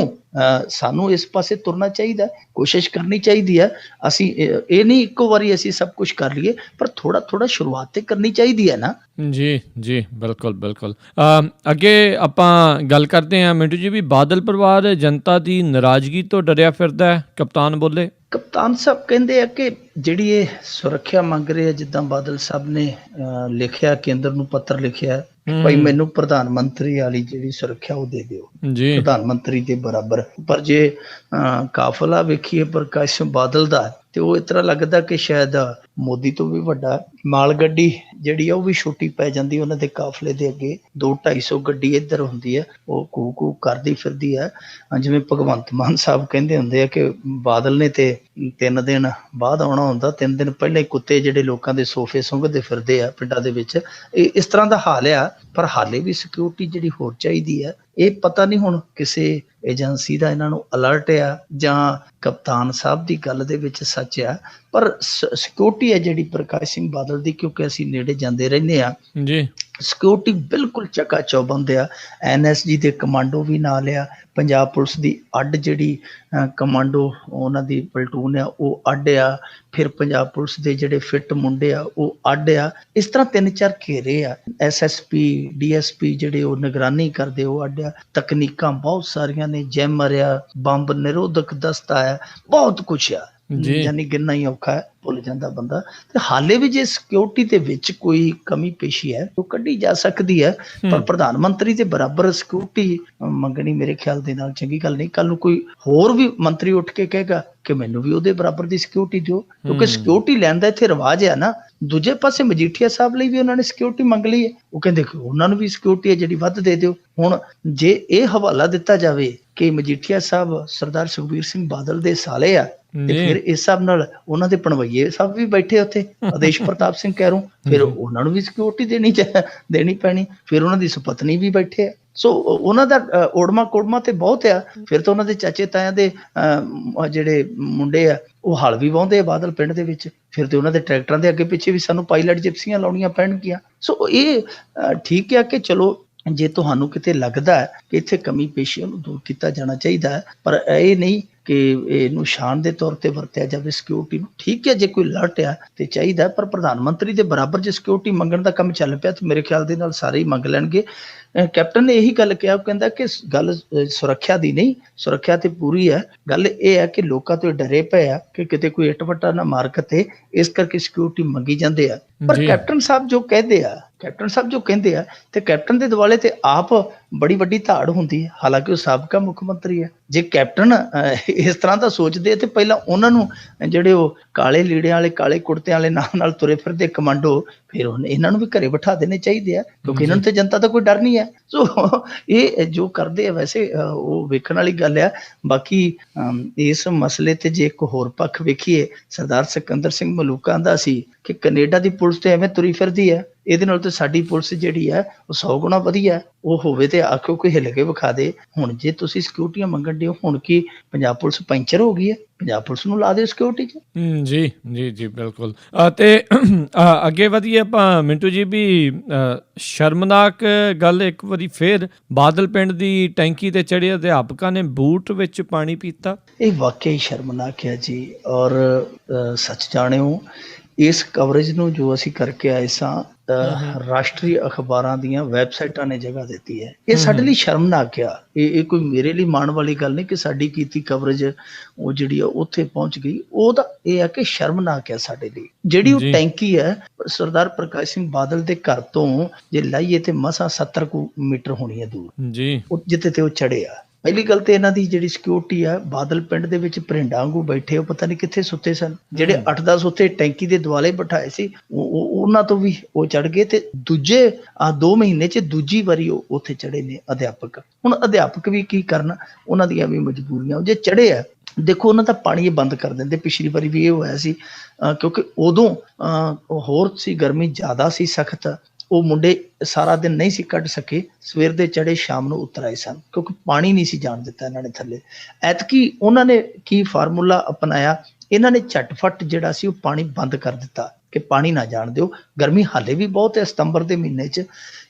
ਸਾਨੂੰ ਇਸ ਪਾਸੇ ਤੁਰਨਾ ਚਾਹੀਦਾ, ਕੋਸ਼ਿਸ਼ ਕਰਨੀ ਚਾਹੀਦੀ ਹੈ। ਅਸੀਂ ਇਹ ਨਹੀਂ ਇੱਕੋ ਵਾਰੀ ਅਸੀਂ ਸਭ ਕੁਝ ਕਰ ਲਈਏ, ਪਰ ਥੋੜਾ ਸ਼ੁਰੂਆਤ ਤੇ ਕਰਨੀ ਚਾਹੀਦੀ ਹੈ ਨਾ। ਜੀ ਬਿਲਕੁਲ। ਅੱਗੇ ਆਪਾਂ ਗੱਲ ਕਰਦੇ ਹਾਂ ਮਿੰਟੂ ਜੀ, ਵੀ ਬਾਦਲ ਪਰਿਵਾਰ ਜਨਤਾ ਦੀ ਨਾਰਾਜ਼ਗੀ ਤੋਂ ਡਰਿਆ ਫਿਰਦਾ ਹੈ, ਕਪਤਾਨ ਬੋਲੇ। ਕਪਤਾਨ ਸਾਹਿਬ ਕਹਿੰਦੇ ਆ ਕਿ ਜਿਹੜੀ ਇਹ ਸੁਰੱਖਿਆ ਮੰਗ ਰਹੇ ਆ, ਜਿੱਦਾਂ ਬਾਦਲ ਸਾਹਿਬ ਨੇ ਲਿਖਿਆ, ਕੇਂਦਰ ਨੂੰ ਪੱਤਰ ਲਿਖਿਆ, ਭਾਈ ਮੈਨੂੰ ਪ੍ਰਧਾਨ ਮੰਤਰੀ ਵਾਲੀ ਜਿਹੜੀ ਸੁਰੱਖਿਆ ਉਹ ਦੇ ਦਿਓ, ਪ੍ਰਧਾਨ ਮੰਤਰੀ ਦੇ ਬਰਾਬਰ। ਪਰ ਜੇ ਕਾਫਲਾ ਵੇਖੀਏ ਪ੍ਰਕਾਸ਼ ਸਿੰਘ ਬਾਦਲ ਦਾ, ਤੇ ਉਹ ਇਸ ਤਰ੍ਹਾਂ ਲੱਗਦਾ ਕਿ ਸ਼ਾਇਦ ਮੋਦੀ ਤੋਂ ਵੀ ਵੱਡਾ। ਮਾਲ ਗੱਡੀ ਜਿਹੜੀ ਆ ਉਹ ਵੀ ਛੋਟੀ ਪੈ ਜਾਂਦੀ ਉਹਨਾਂ ਦੇ ਕਾਫਲੇ ਦੇ ਅੱਗੇ। 200-250 ਗੱਡੀ ਇੱਧਰ ਹੁੰਦੀ ਹੈ, ਉਹ ਕੂ ਕਰਦੀ ਫਿਰਦੀ ਹੈ। ਜਿਵੇਂ ਭਗਵੰਤ ਮਾਨ ਸਾਹਿਬ ਕਹਿੰਦੇ ਹੁੰਦੇ ਆ ਕਿ ਬਾਦਲ ਨੇ ਤੇ 3 ਦਿਨ ਬਾਅਦ ਆਉਣਾ ਹੁੰਦਾ, 3 ਦਿਨ ਪਹਿਲਾਂ ਹੀ ਕੁੱਤੇ ਜਿਹੜੇ ਲੋਕਾਂ ਦੇ ਸੋਫੇ ਸੁੰਘਦੇ ਫਿਰਦੇ ਆ ਪਿੰਡਾਂ ਦੇ ਵਿੱਚ। ਇਸ ਤਰ੍ਹਾਂ ਦਾ ਹਾਲ ਆ। ਪਰ ਹਾਲੇ ਵੀ ਸਿਕਿਉਰਿਟੀ ਜਿਹੜੀ ਹੋਰ ਚਾਹੀਦੀ ਹੈ। ਇਹ ਪਤਾ ਨਹੀਂ ਹੁਣ ਕਿਸੇ ਏਜੰਸੀ ਦਾ ਇਹਨਾਂ ਨੂੰ ਅਲਰਟ ਆ ਜਾਂ ਕਪਤਾਨ ਸਾਹਿਬ ਦੀ ਗੱਲ ਦੇ ਵਿੱਚ ਸੱਚ ਆ, ਪਰ ਸਿਕਿਉਰਿਟੀ ਹੈ ਜਿਹੜੀ ਪ੍ਰਕਾਸ਼ ਸਿੰਘ ਬਾਦਲ ਦੀ, ਕਿਉਂਕਿ ਅਸੀਂ ਨੇੜੇ ਜਾਂਦੇ ਰਹਿੰਦੇ ਆ, ਸਿਕਿਉਰਿਟੀ ਬਿਲਕੁਲ ਚੱਕਾ ਚੌਬੰਦ ਆ। NSG ਦੇ ਕਮਾਂਡੋ ਵੀ ਨਾਲ ਆ, ਪੰਜਾਬ ਪੁਲਿਸ ਦੀ ਅੱਡ ਜਿਹੜੀ ਕਮਾਂਡੋ ਉਹਨਾਂ ਦੀ ਪਲਟੂਨ ਆ ਉਹ ਅੱਡ ਆ, ਫਿਰ ਪੰਜਾਬ ਪੁਲਿਸ ਦੇ ਜਿਹੜੇ ਫਿੱਟ ਮੁੰਡੇ ਆ ਉਹ ਅੱਡ ਆ। ਇਸ ਤਰ੍ਹਾਂ 3-4 ਘੇਰੇ ਆ। SSP DSP ਜਿਹੜੇ ਉਹ ਨਿਗਰਾਨੀ ਕਰਦੇ ਉਹ ਅੱਡ ਆ। ਤਕਨੀਕਾਂ ਬਹੁਤ ਸਾਰੀਆਂ ਨੇ, ਜੈਮਰ ਆ, ਬੰਬ ਨਿਰੋਧਕ ਦਸਤਾ ਆ, ਬਹੁਤ ਕੁਛ ਆ, ਯਾਨੀ ਗਿਣਨਾ ਹੀ ਔਖਾ ਹੈ, ਭੁੱਲ ਜਾਂਦਾ ਬੰਦਾ। ਤੇ ਹਾਲੇ ਵੀ ਜੇ ਸਿਕਿਉਰਿਟੀ ਦੇ ਵਿੱਚ ਕੋਈ ਕਮੀ ਪੇਸ਼ੀ ਹੈ ਉਹ ਕੱਢੀ ਜਾ ਸਕਦੀ ਹੈ, ਪਰ ਪ੍ਰਧਾਨ ਮੰਤਰੀ ਦੇ ਬਰਾਬਰ ਸਿਕਿਉਰਿਟੀ ਮੰਗਣੀ ਮੇਰੇ ਖਿਆਲ ਦੇ ਨਾਲ ਚੰਗੀ ਗੱਲ ਨਹੀਂ। ਕੱਲ ਨੂੰ ਕੋਈ ਹੋਰ ਵੀ ਮੰਤਰੀ ਉੱਠ ਕੇ ਕਹੇਗਾ ਕਿ ਮੈਨੂੰ ਵੀ ਉਹਦੇ ਬਰਾਬਰ ਦੀ ਸਿਕਿਉਰਿਟੀ ਦਿਓ, ਕਿਉਂਕਿ ਸਿਕਿਉਰਿਟੀ ਲੈਣ ਦਾ ਇੱਥੇ ਰਿਵਾਜ ਹੈ ਨਾ। ਦੂਜੇ ਪਾਸੇ ਮਜੀਠੀਆ ਸਾਹਿਬ ਲਈ ਵੀ ਉਹਨਾਂ ਨੇ ਸਿਕਿਉਰਿਟੀ ਮੰਗ ਲਈ ਹੈ। ਉਹ ਕਹਿੰਦੇ ਕਿ ਉਹਨਾਂ ਨੂੰ ਵੀ ਸਿਕਿਉਰਿਟੀ ਹੈ ਜਿਹੜੀ ਵੱਧ ਦੇ ਦਿਓ। ਹੁਣ ਜੇ ਇਹ ਹਵਾਲਾ ਦਿੱਤਾ ਜਾਵੇ ਕਿ ਮਜੀਠੀਆ ਸਾਹਿਬ ਸਰਦਾਰ ਸੁਖਬੀਰ ਸਿੰਘ ਬਾਦਲ ਦੇ ਸਾਲੇ ਆ, ਤੇ ਫਿਰ ਇਸ ਹਿਸਾਬ ਨਾਲ ਉਹਨਾਂ ਦੇ ਪਣਵਈਏ ਸਾਹਿਬ ਵੀ ਬੈਠੇ ਉੱਥੇ, ਆਦੇਸ਼ ਪ੍ਰਤਾਪ ਸਿੰਘ ਕਹਿਰੋਂ, ਫਿਰ ਉਹਨਾਂ ਨੂੰ ਵੀ ਸਿਕਿਉਰਿਟੀ ਦੇਣੀ ਪੈਣੀ। ਫਿਰ ਉਹਨਾਂ ਦੀ ਸੁਪਤਨੀ ਵੀ ਬੈਠੇ ਆ। ਸੋ ਉਹਨਾਂ ਦਾ ਓੜਮਾ ਕੋੜਮਾ ਤੇ ਬਹੁਤ ਆ। ਫਿਰ ਤਾਂ ਉਹਨਾਂ ਦੇ ਚਾਚੇ ਤਾਇਆਂ ਦੇ ਜਿਹੜੇ ਮੁੰਡੇ ਆ ਉਹ ਹਲ ਵੀ ਵਾਹੁੰਦੇ ਆ ਬਾਦਲ ਪਿੰਡ ਦੇ ਵਿੱਚ। ਫਿਰ ਤੇ ਉਹਨਾਂ ਦੇ ਟਰੈਕਟਰਾਂ ਦੇ ਅੱਗੇ ਪਿੱਛੇ ਵੀ ਸਾਨੂੰ ਪਾਇਲਟ ਜਿਪਸੀਆਂ ਲਾਉਣੀਆਂ ਪੈਣਗੀਆਂ। ਸੋ ਇਹ ਠੀਕ ਆ ਕਿ ਚਲੋ ਜੇ ਤੁਹਾਨੂੰ ਕਿਤੇ ਲੱਗਦਾ ਹੈ ਕਿ ਇੱਥੇ ਕਮੀ ਪੇਸ਼ੀ ਉਹਨੂੰ ਦੂਰ ਕੀਤਾ ਜਾਣਾ ਚਾਹੀਦਾ ਹੈ, ਪਰ ਇਹ ਨਹੀਂ ਕਿ ਇਹਨੂੰ ਸ਼ਾਨ ਦੇ ਤੌਰ ਤੇ ਵਰਤਿਆ ਜਾਵੇ ਸਿਕਿਉਰਿਟੀ ਨੂੰ। ਠੀਕ ਹੈ ਜੇ ਕੋਈ ਲਟ ਆ ਤੇ ਚਾਹੀਦਾ, ਪਰ ਪ੍ਰਧਾਨ ਮੰਤਰੀ ਦੇ ਬਰਾਬਰ ਜੇ ਸਿਕਿਉਰਿਟੀ ਮੰਗਣ ਦਾ ਕੰਮ ਚੱਲ ਪਿਆ ਤੇ ਮੇਰੇ ਖਿਆਲ ਦੇ ਨਾਲ ਸਾਰੇ ਹੀ ਮੰਗ ਲੈਣਗੇ। ਕੈਪਟਨ ਨੇ ਇਹੀ ਗੱਲ ਕਿਹਾ, ਉਹ ਕਹਿੰਦਾ ਕਿ ਗੱਲ ਸੁਰੱਖਿਆ ਦੀ ਨਹੀਂ, ਸੁਰੱਖਿਆ ਤੇ ਪੂਰੀ ਹੈ, ਗੱਲ ਇਹ ਹੈ ਕਿ ਲੋਕਾਂ ਤੋਂ ਡਰੇ ਪਏ ਆ ਕਿ ਕਿਤੇ ਕੋਈ ਇੱਟ ਵੱਟਾ ਨਾ ਮਾਰ ਕਤੇ, ਇਸ ਕਰਕੇ ਸਿਕਿਉਰਿਟੀ ਮੰਗੀ ਜਾਂਦੇ ਆ। ਪਰ ਕੈਪਟਨ ਸਾਹਿਬ ਜੋ ਕਹਿੰਦੇ ਆ ਤੇ ਕੈਪਟਨ ਦੇ ਦੁਆਲੇ ਤੇ ਆਪ ਬੜੀ ਵੱਡੀ ਧਾੜ ਹੁੰਦੀ ਹੈ, ਹਾਲਾਂਕਿ ਉਹ ਸਾਬਕਾ ਮੁੱਖ ਮੰਤਰੀ ਹੈ। ਜੇ ਕੈਪਟਨ ਇਸ ਤਰ੍ਹਾਂ ਦਾ ਸੋਚਦੇ ਤੇ ਪਹਿਲਾਂ ਉਹਨਾਂ ਨੂੰ ਜਿਹੜੇ ਉਹ ਕਾਲੇ ਲੀੜਿਆਂ ਵਾਲੇ ਕਾਲੇ ਕੁੜਤਿਆਂ ਵਾਲੇ ਨਾਲ ਤੁਰੇ ਫਿਰਦੇ ਕਮਾਂਡੋ, ਫਿਰ ਇਹਨਾਂ ਨੂੰ ਵੀ ਘਰੇ ਬਿਠਾ ਦੇਣੇ ਚਾਹੀਦੇ ਆ, ਕਿਉਂਕਿ ਇਹਨਾਂ ਨੂੰ ਤੇ ਜਨਤਾ ਦਾ ਕੋਈ ਡਰ ਨਹੀਂ ਹੈ। ਸੋ ਇਹ ਜੋ ਕਰਦੇ ਆ ਵੈਸੇ ਉਹ ਵੇਖਣ ਵਾਲੀ ਗੱਲ ਆ। ਬਾਕੀ ਇਸ ਮਸਲੇ ਤੇ ਜੇ ਇੱਕ ਹੋਰ ਪੱਖ ਵੇਖੀਏ, ਸਰਦਾਰ ਸਿਕੰਦਰ ਸਿੰਘ ਮਲੂਕਾ ਆਂਦਾ ਸੀ ਕਿ ਕੈਨੇਡਾ ਦੀ ਪੁਲਿਸ ਤੇ ਐਵੇਂ ਤੁਰੀ ਫਿਰਦੀ ਹੈ, ਇਹਦੇ ਨਾਲ ਤਾਂ ਸਾਡੀ ਪੁਲਿਸ ਜਿਹੜੀ ਹੈ ਉਹ 100 ਗੁਣਾ ਵਧੀਆ। ਉਹ ਹੋਵੇ ਤੇ ਆਖੋ ਕੋਈ ਹਿੱਲ ਕੇ ਵਿਖਾ ਦੇ। ਹੁਣ ਜੇ ਤੁਸੀਂ ਸਿਕਿਉਰਿਟੀਆਂ ਮੰਗਣ ਦਿਓ, ਹੁਣ ਕੀ ਪੰਜਾਬ ਪੁਲਿਸ ਪੈਂਚਰ ਹੋ ਗਈ ਹੈ? ਪੰਜਾਬ ਪੁਲਿਸ ਨੂੰ ਲਾ ਦਿਓ ਸਿਕਿਉਰਿਟੀ 'ਚ। ਜੀ ਜੀ ਜੀ ਬਿਲਕੁਲ। ਤੇ ਅੱਗੇ ਵਧੀਏ ਆਪਾਂ ਮਿੰਟੂ ਜੀ, ਵੀ ਸ਼ਰਮਨਾਕ ਗੱਲ ਇੱਕ ਵਾਰੀ ਫਿਰ ਬਾਦਲ ਪਿੰਡ ਦੀ ਟੈਂਕੀ ਤੇ ਚੜ੍ਹੇ ਅਧਿਆਪਕਾਂ ਨੇ ਬੂਟ ਵਿੱਚ ਪਾਣੀ ਪੀਤਾ। ਇਹ ਵਾਕਈ ਸ਼ਰਮਨਾਕ ਹੈ ਜੀ। ਔਰ ਸੱਚ ਜਾਣਿਓ, ਇਸ ਕਵਰੇਜ ਨੂੰ ਜੋ ਅਸੀਂ ਕਰਕੇ ਆਏ ਸਾਂ, ਰਾਸ਼ਟਰੀ ਅਖਬਾਰਾਂ ਦੀਆਂ ਵੈਬਸਾਈਟਾਂ ਨੇ ਜਗ੍ਹਾ ਦਿੱਤੀ ਹੈ। ਇਹ ਸਾਡੇ ਲਈ ਸ਼ਰਮਨਾਕ ਆ। ਇਹ ਕੋਈ ਮੇਰੇ ਲਈ ਮਾਣ ਵਾਲੀ ਗੱਲ ਨਹੀਂ ਕਿ ਸਾਡੀ ਕੀਤੀ ਕਵਰੇਜ ਉਹ ਜਿਹੜੀ ਆ ਉੱਥੇ ਪਹੁੰਚ ਗਈ। ਉਹਦਾ ਇਹ ਆ ਕਿ ਸ਼ਰਮਨਾਕ ਆ ਸਾਡੇ ਲਈ। ਜਿਹੜੀ ਉਹ ਟੈਂਕੀ ਹੈ ਸਰਦਾਰ ਪ੍ਰਕਾਸ਼ ਸਿੰਘ ਬਾਦਲ ਦੇ ਘਰ ਤੋਂ ਜੇ ਲਾਈਏ ਤੇ ਮਸਾਂ 70 ਮੀਟਰ ਹੋਣੀ ਹੈ ਦੂਰ ਜੀ, ਜਿੱਥੇ ਤੇ ਉਹ ਚੜੇ ਆ। ਪਹਿਲੀ ਗੱਲ ਤੇ ਇਹਨਾਂ ਦੀ ਜਿਹੜੀ ਸਿਕਿਉਰਿਟੀ ਆ, ਬਾਦਲ ਪਿੰਡ ਦੇ ਵਿੱਚ ਭਰਿੰਡਾਂ ਵਾਂਗੂ ਬੈਠੇ, ਉਹ ਪਤਾ ਨਹੀਂ ਕਿੱਥੇ ਸੁੱਤੇ ਸਨ। ਜਿਹੜੇ 8-10 ਉੱਥੇ ਟੈਂਕੀ ਦੇ ਦੁਆਲੇ ਬਿਠਾਏ ਸੀ, ਉਹਨਾਂ ਤੋਂ ਵੀ ਉਹ ਚੜ ਗਏ। ਤੇ ਦੂਜੇ 2 ਮਹੀਨੇ 'ਚ ਦੂਜੀ ਵਾਰੀ ਉਹ ਉੱਥੇ ਚੜੇ ਨੇ ਅਧਿਆਪਕ। ਹੁਣ ਅਧਿਆਪਕ ਵੀ ਕੀ ਕਰਨ, ਉਹਨਾਂ ਦੀਆਂ ਵੀ ਮਜਬੂਰੀਆਂ। ਜੇ ਚੜੇ ਆ, ਦੇਖੋ ਉਹਨਾਂ ਦਾ ਪਾਣੀ ਬੰਦ ਕਰ ਦਿੰਦੇ। ਪਿਛਲੀ ਵਾਰੀ ਵੀ ਇਹ ਹੋਇਆ ਸੀ, ਕਿਉਂਕਿ ਉਦੋਂ ਹੋਰ ਸੀ, ਗਰਮੀ ਜ਼ਿਆਦਾ ਸੀ ਸਖਤ। ਉਹ ਮੁੰਡੇ ਸਾਰਾ ਦਿਨ ਨਹੀਂ ਸੀ ਕੱਢ ਸਕੇ, ਸਵੇਰ ਦੇ ਚੜੇ ਸ਼ਾਮ ਨੂੰ ਉਤਰ ਆਏ ਸਨ, ਕਿਉਂਕਿ ਪਾਣੀ ਨਹੀਂ ਸੀ ਜਾਣ ਦਿੱਤਾ ਇਹਨਾਂ ਨੇ ਥੱਲੇ। ਐਤਕੀ ਉਹਨਾਂ ਨੇ ਕੀ ਫਾਰਮੂਲਾ ਅਪਣਾਇਆ, ਇਹਨਾਂ ਨੇ ਝਟਫਟ ਜਿਹੜਾ ਸੀ ਉਹ ਪਾਣੀ ਬੰਦ ਕਰ ਦਿੱਤਾ ਕਿ ਪਾਣੀ ਨਾ ਜਾਣ ਦਿਓ। ਗਰਮੀ ਹਾਲੇ ਵੀ ਬਹੁਤ ਹੈ ਸਤੰਬਰ ਦੇ ਮਹੀਨੇ 'ਚ।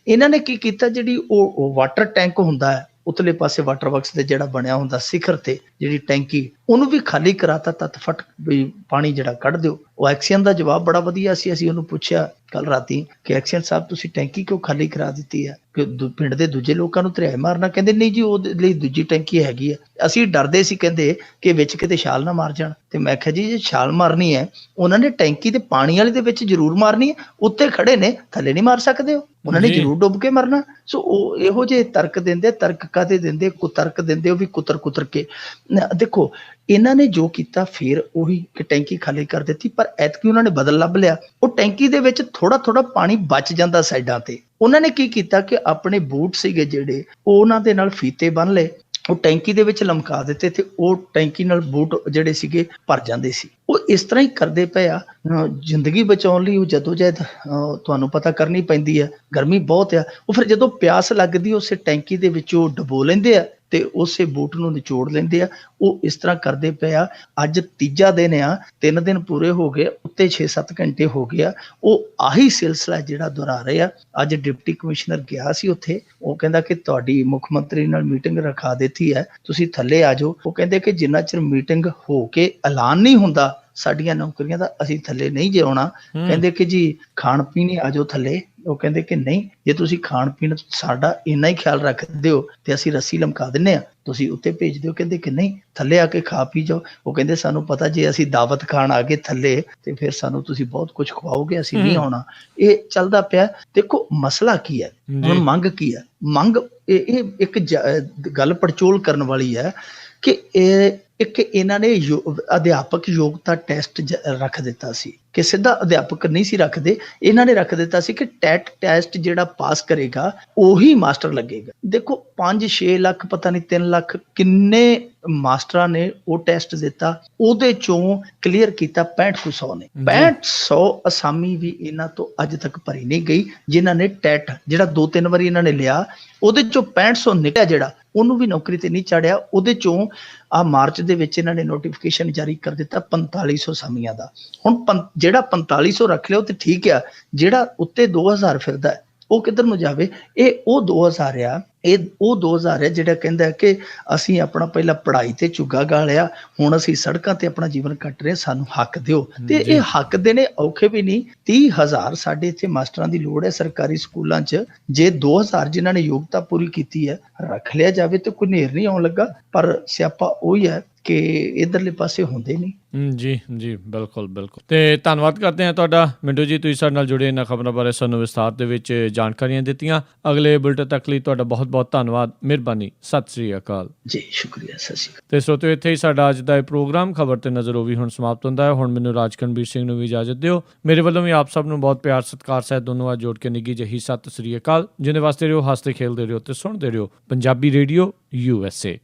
ਇਹਨਾਂ ਨੇ ਕੀ ਕੀਤਾ, ਜਿਹੜੀ ਉਹ ਵਾਟਰ ਟੈਂਕ ਹੁੰਦਾ ਹੈ ਉਤਲੇ ਪਾਸੇ ਵਾਟਰ ਵਰਕਸ ਦੇ ਜਿਹੜਾ ਬਣਿਆ ਹੁੰਦਾ ਸਿਖਰ ਤੇ ਜਿਹੜੀ ਟੈਂਕੀ, ਉਹਨੂੰ ਵੀ ਖਾਲੀ ਕਰਾਤਾ ਤਤਫਟ, ਵੀ ਪਾਣੀ ਜਿਹੜਾ ਕੱਢ ਦਿਓ। ਉਹ ਐਕਸੀਅਨ ਦਾ ਜਵਾਬ ਬੜਾ ਵਧੀਆ ਸੀ। ਅਸੀਂ ਉਹਨੂੰ ਪੁੱਛਿਆ ਕੱਲ ਰਾਤੀ ਕਿ ਐਕਸੀਅਨ ਸਾਹਿਬ ਤੁਸੀਂ ਟੈਂਕੀ ਕਿਉਂ ਖਾਲੀ ਕਰਾ ਦਿੱਤੀ ਹੈ, ਕਿ ਪਿੰਡ ਦੇ ਦੂਜੇ ਲੋਕਾਂ ਨੂੰ ਧਰਿਆਏ ਮਾਰਨਾ? ਕਹਿੰਦੇ ਨਹੀਂ ਜੀ, ਉਹਦੇ ਲਈ ਦੂਜੀ ਟੈਂਕੀ ਹੈਗੀ ਹੈ। ਅਸੀਂ ਡਰਦੇ ਸੀ, ਕਹਿੰਦੇ ਕਿ ਵਿੱਚ ਕਿਤੇ ਛਾਲ ਨਾ ਮਾਰ ਜਾਣ। ਤੇ ਮੈਂ ਕਿਹਾ ਜੀ ਜੇ ਛਾਲ ਮਾਰਨੀ ਹੈ, ਉਹਨਾਂ ਨੇ ਟੈਂਕੀ ਤੇ ਪਾਣੀ ਵਾਲੀ ਦੇ ਵਿੱਚ ਜ਼ਰੂਰ ਮਾਰਨੀ ਹੈ, ਉੱਤੇ ਖੜੇ ਨੇ, ਥੱਲੇ ਨਹੀਂ ਮਾਰ ਸਕਦੇ ਹੋ, ਉਹਨਾਂ ਨੇ ਜ਼ਰੂਰ ਡੁੱਬ ਕੇ ਮਰਨਾ। ਸੋ ਉਹ ਇਹੋ ਜਿਹੇ ਤਰਕ ਦਿੰਦੇ। ਤਰਕ ਕਾਹਦੇ ਦਿੰਦੇ? ਕੁਤਰਕ ਦਿੰਦੇ, ਉਹ ਵੀ ਕੁਤਰ ਕੇ। ਦੇਖੋ ਇਹਨਾਂ ਨੇ ਜੋ ਕੀਤਾ ਫਿਰ ਉਹੀ ਕਿ ਟੈਂਕੀ ਖਾਲੀ ਕਰ ਦਿੱਤੀ, ਪਰ ਐਤਕੀ ਉਹਨਾਂ ਨੇ ਬਦਲ ਲੱਭ ਲਿਆ। ਉਹ ਟੈਂਕੀ ਦੇ ਵਿੱਚ ਥੋੜਾ ਪਾਣੀ ਬਚ ਜਾਂਦਾ ਸਾਈਡਾਂ ਤੇ। ਉਹਨਾਂ ਨੇ ਕੀ ਕੀਤਾ ਕਿ ਆਪਣੇ ਬੂਟ ਸੀਗੇ ਜਿਹੜੇ, ਉਹ ਉਹਨਾਂ ਦੇ ਨਾਲ ਫੀਤੇ ਬੰਨ ਲਏ, ਉਹ ਟੈਂਕੀ ਦੇ ਵਿੱਚ ਲਮਕਾ ਦਿੱਤੇ ਤੇ ਉਹ ਟੈਂਕੀ ਨਾਲ ਬੂਟ ਜਿਹੜੇ ਸੀਗੇ ਭਰ ਜਾਂਦੇ ਸੀ। ਉਹ ਇਸ ਤਰ੍ਹਾਂ ਹੀ ਕਰਦੇ ਪਏ ਆ। ਜ਼ਿੰਦਗੀ ਬਚਾਉਣ ਲਈ ਉਹ ਜਦੋਜਹਿਦ ਤੁਹਾਨੂੰ ਪਤਾ ਕਰਨੀ ਪੈਂਦੀ ਹੈ। ਗਰਮੀ ਬਹੁਤ ਆ। ਉਹ ਫਿਰ ਜਦੋਂ ਪਿਆਸ ਲੱਗਦੀ ਉਸੇ ਟੈਂਕੀ ਦੇ ਵਿੱਚ ਉਹ ਡੁਬੋ ਲੈਂਦੇ ਆ ਤੇ ਉਸੇ ਬੂਟ ਨੂੰ ਨਿਚੋੜ ਲੈਂਦੇ ਆ। ਉਹ ਇਸ ਤਰ੍ਹਾਂ ਕਰਦੇ ਪਏ ਆ। ਅੱਜ ਤੀਜਾ ਦਿਨ ਆ, 3 ਦਿਨ ਪੂਰੇ ਹੋ ਗਏ, ਉੱਤੇ 6-7 ਘੰਟੇ ਹੋ ਗਏ ਆ। ਉਹ ਆਹੀ ਸਿਲਸਿਲਾ ਜਿਹੜਾ ਦੁਹਰਾ ਰਹੇ ਆ। ਅੱਜ ਡਿਪਟੀ ਕਮਿਸ਼ਨਰ ਗਿਆ ਸੀ ਉੱਥੇ, ਉਹ ਕਹਿੰਦਾ ਕਿ ਤੁਹਾਡੀ ਮੁੱਖ ਮੰਤਰੀ ਨਾਲ ਮੀਟਿੰਗ ਰਖਾ ਦਿੱਤੀ ਹੈ, ਤੁਸੀਂ ਥੱਲੇ ਆ ਜਾਓ। ਉਹ ਕਹਿੰਦੇ ਕਿ ਜਿੰਨਾ ਚਿਰ ਮੀਟਿੰਗ ਹੋ ਕੇ ਐਲਾਨ ਨਹੀਂ ਹੁੰਦਾ ਸਾਡੀਆਂ ਨੌਕਰੀਆਂ ਦਾ, ਅਸੀਂ ਥੱਲੇ ਨਹੀਂ ਜੇ ਆਉਣਾ। ਕਹਿੰਦੇ ਕਿ ਜੀ ਖਾਣ ਪੀਣ ਆ ਜਾਓ ਥੱਲੇ। ਉਹ ਕਹਿੰਦੇ ਕਿ ਨਹੀਂ, ਜੇ ਤੁਸੀਂ ਖਾਣ ਪੀਣ ਸਾਡਾ ਇੰਨਾ ਹੀ ਖਿਆਲ ਰੱਖਦੇ ਹੋ ਤੇ ਅਸੀਂ ਰੱਸੀ ਲਮਕਾ ਦਿੰਨੇ ਆ, ਤੁਸੀਂ ਉੱਤੇ ਭੇਜ ਦਿਓ। ਕਹਿੰਦੇ ਕਿ ਨਹੀਂ, ਥੱਲੇ ਆ ਕੇ ਖਾ ਪੀ ਜਾਓ। ਉਹ ਕਹਿੰਦੇ ਸਾਨੂੰ ਪਤਾ ਜੇ ਅਸੀਂ ਦਾਵਤ ਖਾਣ ਆ ਗਏ ਥੱਲੇ ਤੇ ਫਿਰ ਸਾਨੂੰ ਤੁਸੀਂ ਬਹੁਤ ਕੁਝ ਖਵਾਓਗੇ, ਅਸੀਂ ਨਹੀਂ ਆਉਣਾ। ਇਹ ਚੱਲਦਾ ਪਿਆ। ਦੇਖੋ ਮਸਲਾ ਕੀ ਹੈ ਹੁਣ, ਮੰਗ ਕੀ ਹੈ? ਮੰਗ ਇਹ ਇੱਕ ਗੱਲ ਪੜਚੋਲ ਕਰਨ ਵਾਲੀ ਹੈ ਕਿ ਇਹਨਾਂ ਨੇ ਅਧਿਆਪਕ ਯੋਗਤਾ ਟੈਸਟ ਰੱਖ ਦਿੱਤਾ ਸੀ ਕਿ ਸਿੱਧਾ ਅਧਿਆਪਕ ਨਹੀਂ ਸੀ ਰੱਖਦੇ, ਇਹਨਾਂ ਨੇ ਰੱਖ ਦਿੱਤਾ ਸੀ ਕਿ ਟੈਟ ਟੈਸਟ ਜਿਹੜਾ ਪਾਸ ਕਰੇਗਾ ਉਹੀ ਮਾਸਟਰ ਲੱਗੇਗਾ। ਦੇਖੋ 5-6 ਲੱਖ ਪਤਾ ਨਹੀਂ 3 ਲੱਖ ਕਿੰਨੇ ਮਾਸਟਰਾਂ ਨੇ ਉਹ ਟੈਸਟ ਦਿੱਤਾ, ਉਹਦੇ ਚੋਂ ਕਲੀਅਰ ਕੀਤਾ 6500 ਨੇ। 6500 ਅਸਾਮੀ ਵੀ ਇਹਨਾਂ ਤੋਂ ਅੱਜ ਤੱਕ ਭਰੀ ਨਹੀਂ ਗਈ, ਜਿਨ੍ਹਾਂ ਨੇ ਟੈਟ ਜਿਹੜਾ 2-3 ਵਾਰੀ ਇਹਨਾਂ ਨੇ ਲਿਆ, ਉਹਦੇ ਚੋਂ 6500 ਨਿਕਲਿਆ, ਜਿਹੜਾ ਉਹਨੂੰ ਵੀ ਨੌਕਰੀ ਤੇ ਨਹੀਂ ਚਾੜਿਆ। ਉਹਦੇ ਚੋਂ ਆ ਮਾਰਚ ਦੇ ਵਿੱਚ ਇਹਨਾਂ ਨੇ ਨੋਟੀਫਿਕੇਸ਼ਨ ਜਾਰੀ ਕਰ ਦਿੱਤਾ 4500 ਅਸਾਮੀਆਂ ਦਾ। ਹੁਣ ਜਿਹੜਾ 4500 ਰੱਖ ਲਿਓ ਤੇ ਠੀਕ ਆ, ਜਿਹੜਾ ਉੱਤੇ 2000 ਫਿਰਦਾ ਉਹ ਕਿੱਧਰ ਨੂੰ ਜਾਵੇ? ਇਹ ਉਹ 2000 ਆ, ਇਹ ਉਹ 2000 ਹੈ ਜਿਹੜਾ ਕਹਿੰਦਾ ਕਿ ਅਸੀਂ ਆਪਣਾ ਪਹਿਲਾਂ ਪੜ੍ਹਾਈ ਤੇ ਝੁੱਗਾ ਗਾਲਿਆ, ਹੁਣ ਅਸੀਂ ਸੜਕਾਂ ਤੇ ਆਪਣਾ ਜੀਵਨ ਕੱਟ ਰਹੇ, ਸਾਨੂੰ ਹੱਕ ਦਿਓ। ਤੇ ਇਹ ਹੱਕ ਦੇਣੇ ਔਖੇ ਵੀ ਨਹੀਂ। 30,000 ਸਾਡੇ ਇੱਥੇ ਮਾਸਟਰਾਂ ਦੀ ਲੋੜ ਹੈ ਸਰਕਾਰੀ ਸਕੂਲਾਂ 'ਚ। ਜੇ 2000 ਜਿਨ੍ਹਾਂ ਨੇ ਯੋਗਤਾ ਪੂਰੀ ਕੀਤੀ ਹੈ ਰੱਖ ਲਿਆ ਜਾਵੇ ਤੇ ਕੋਈ ਨੇਰ ਨਹੀਂ ਆਉਣ ਲੱਗਾ। ਪਰ ਸਿਆਪਾ ਉਹੀ ਹੈ ਕਿ ਇਧਰਲੇ ਪਾਸੇ ਹੁੰਦੇ ਨਹੀਂ। ਜੀ ਜੀ, ਬਿਲਕੁਲ ਬਿਲਕੁਲ। ਤੇ ਧੰਨਵਾਦ ਕਰਦੇ ਹਾਂ ਤੁਹਾਡਾ ਮਿੰਟੂ ਜੀ, ਤੁਸੀਂ ਸਾਡੇ ਨਾਲ ਜੁੜੇ ਇਹਨਾਂ ਖਬਰਾਂ ਬਾਰੇ ਸਾਨੂੰ ਵਿਸਥਾਰ ਦੇ ਵਿੱਚ ਜਾਣਕਾਰੀਆਂ ਦਿੱਤੀਆਂ। ਅਗਲੇ ਬੁਲੇਟਿਨ ਤੱਕ ਲਈ ਤੁਹਾਡਾ ਬਹੁਤ ਬਹੁਤ ਧੰਨਵਾਦ, ਮਿਹਰਬਾਨੀ, ਸਤਿ ਸ੍ਰੀ ਅਕਾਲ ਜੀ। ਸ਼ੁਕਰੀਆ, ਸਤਿ ਸ਼੍ਰੀ ਅਕਾਲ। ਤੇ ਸਰੋਤਿਓ, ਇੱਥੇ ਹੀ ਸਾਡਾ ਅੱਜ ਦਾ ਇਹ ਪ੍ਰੋਗਰਾਮ ਖਬਰ ਤੇ ਨਜ਼ਰ ਉਹ ਵੀ ਹੁਣ ਸਮਾਪਤ ਹੁੰਦਾ ਹੈ। ਹੁਣ ਮੈਨੂੰ ਰਾਜਕਨਵੀਰ ਸਿੰਘ ਨੂੰ ਵੀ ਇਜਾਜ਼ਤ ਦਿਓ। ਮੇਰੇ ਵੱਲੋਂ ਵੀ ਆਪ ਸਭ ਨੂੰ ਬਹੁਤ ਪਿਆਰ ਸਤਿਕਾਰ ਸਹਿਤ ਦੋਨੋਂ ਹੱਥ ਜੋੜ ਕੇ ਨਿੱਘੀ ਜਿਹੀ ਸਤਿ ਸ੍ਰੀ ਅਕਾਲ। ਜਿਹਦੇ ਵਾਸਤੇ ਰਹੋ, ਹੱਸਦੇ ਖੇਲਦੇ ਰਹੋ ਤੇ ਸੁਣਦੇ ਰਹੋ ਪੰਜਾਬੀ ਰੇਡੀਓ USA।